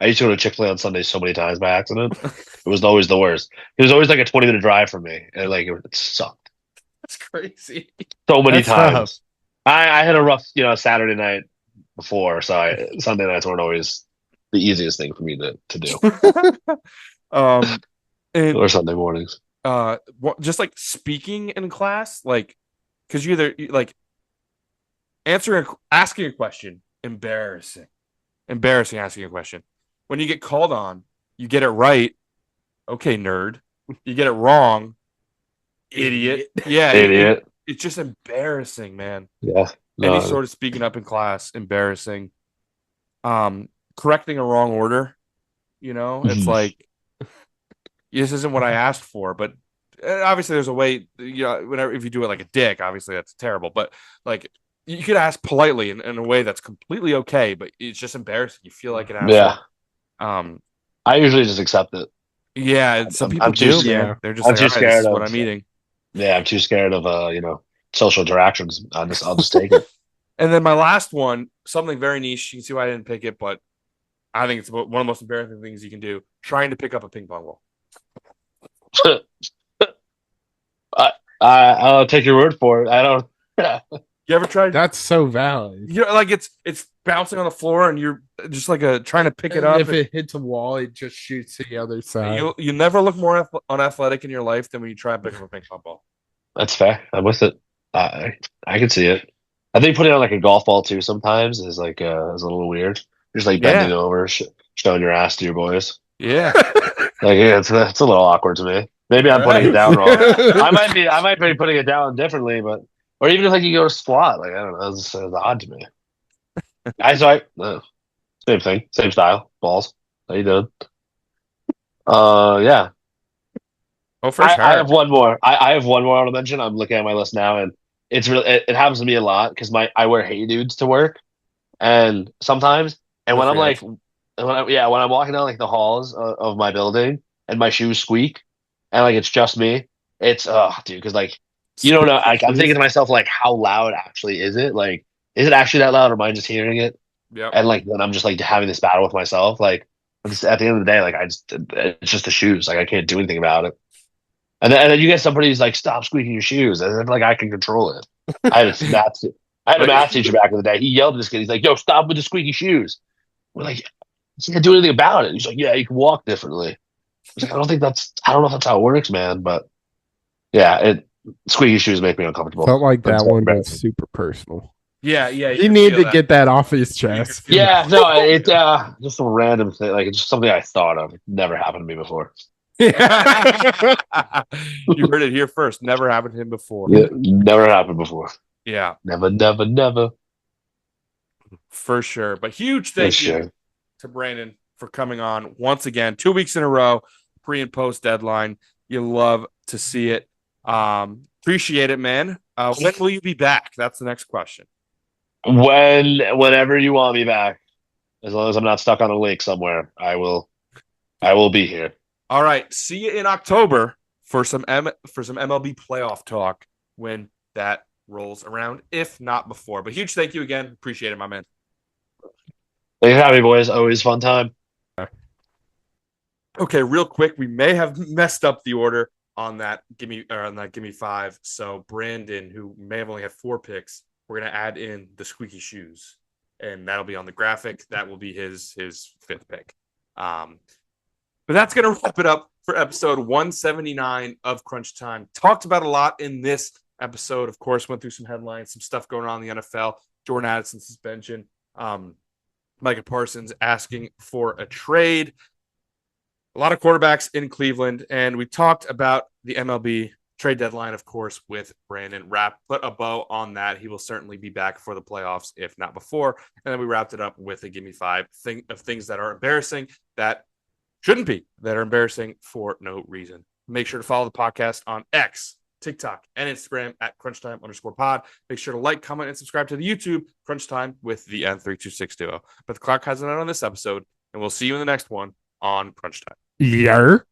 I used to go to Chick-fil-A on Sundays so many times by accident. It was always the worst. It was always like a 20-minute drive from me, and like it sucked That's crazy. so many That's tough. times. I had a rough, Saturday night before, so Sunday nights weren't always the easiest thing for me to do, And or Sunday mornings. just like speaking in class, like because like asking a question, embarrassing asking a question. When you get called on, you get it right, okay, nerd. You get it wrong, idiot. Yeah, Idiot. It's just embarrassing, man. Yeah. Any No. sort of speaking up in class, embarrassing. Correcting a wrong order, it's like this isn't what I asked for, but obviously there's a way. Whenever if you do it like a dick, obviously that's terrible. But like you could ask politely in a way that's completely okay, but it's just embarrassing. You feel like an asshole. Yeah. I usually just accept it. Yeah, some people I'm too do, scared. man. They're just I'm like, too all right, this scared is what of- I'm eating. Yeah, I'm too scared of social interactions. I'll just take it. And then my last one, something very niche. You can see why I didn't pick it, but I think it's one of the most embarrassing things you can do: trying to pick up a ping pong ball. I'll take your word for it. I don't. You ever tried? That's so valid. Like it's bouncing on the floor, and you're just like trying to pick it And up. if it hits a wall, it just shoots to the other side. You never look more unathletic in your life than when you try to pick up a ping pong ball. That's fair. I'm with it. I can see it. I think putting on like a golf ball too sometimes is like is a little weird. Just like bending over, showing your ass to your boys. Yeah. Like it's a little awkward to me. Maybe I'm putting it down wrong. I might be putting it down differently, but or even if like you go to squat, like I don't know, it's odd to me. Same thing, same style, balls. How you doing? Yeah. Oh, for sure. I have one more. I have one more I want to mention. I'm looking at my list now, and it's really it happens to me a lot because I wear Hey Dudes to work, and sometimes when I'm like when I'm walking down like the halls of my building and my shoes squeak, and like it's just me, it's dude, because like you don't know. Like, I'm thinking to myself like, how loud actually is it? Like, is it actually that loud, or am I just hearing it? Yeah. And like then I'm just like having this battle with myself. Like at the end of the day, like it's just the shoes. Like I can't do anything about it. And then you get somebody who's like, stop squeaking your shoes. And then like I can control it. I had a math teacher back in the day. He yelled at this kid. He's like, yo, stop with the squeaky shoes. We're like, you can't do anything about it. He's like, yeah, you can walk differently. I was like, I don't know if that's how it works, man. But yeah, squeaky shoes make me uncomfortable. Felt like that one was embarrassing. super personal. Yeah. He needed to get that off his chest. Yeah, no, it's just a random thing. Like it's just something I thought of. It never happened to me before. You heard it here first. Never happened to him before. Yeah, never happened before. Yeah. Never. For sure. But huge thank you to Brandon for coming on once again, 2 weeks in a row, pre and post deadline. You love to see it. Appreciate it, man. When will you be back? That's the next question. Whenever you want me back, as long as I'm not stuck on a lake somewhere, I will be here. All right. See you in October for some MLB playoff talk when that rolls around, if not before. But huge thank you again. Appreciate it, my man. Thanks for having me, boys. Always fun time. Okay, real quick, we may have messed up the order on that. Give me five. So Brandon, who may have only had 4 picks, we're gonna add in the squeaky shoes, and that'll be on the graphic. That will be his 5th pick. But that's gonna wrap it up for episode 179 of Crunch Time. Talked about a lot in this episode. Of course, went through some headlines, some stuff going on in the NFL. Jordan Addison suspension. Micah Parsons asking for a trade. A lot of quarterbacks in Cleveland, and we talked about the MLB trade deadline, of course, with Brandon. Put a bow on that. He will certainly be back for the playoffs, if not before. And then we wrapped it up with a gimme five of things that are embarrassing that shouldn't be, that are embarrassing for no reason. Make sure to follow the podcast on X, TikTok, and Instagram at crunchtime_pod. Make sure to like, comment, and subscribe to the YouTube Crunch Time with the N326 duo. But the clock has it out on this episode, and we'll see you in the next one on Crunch Time. Yar.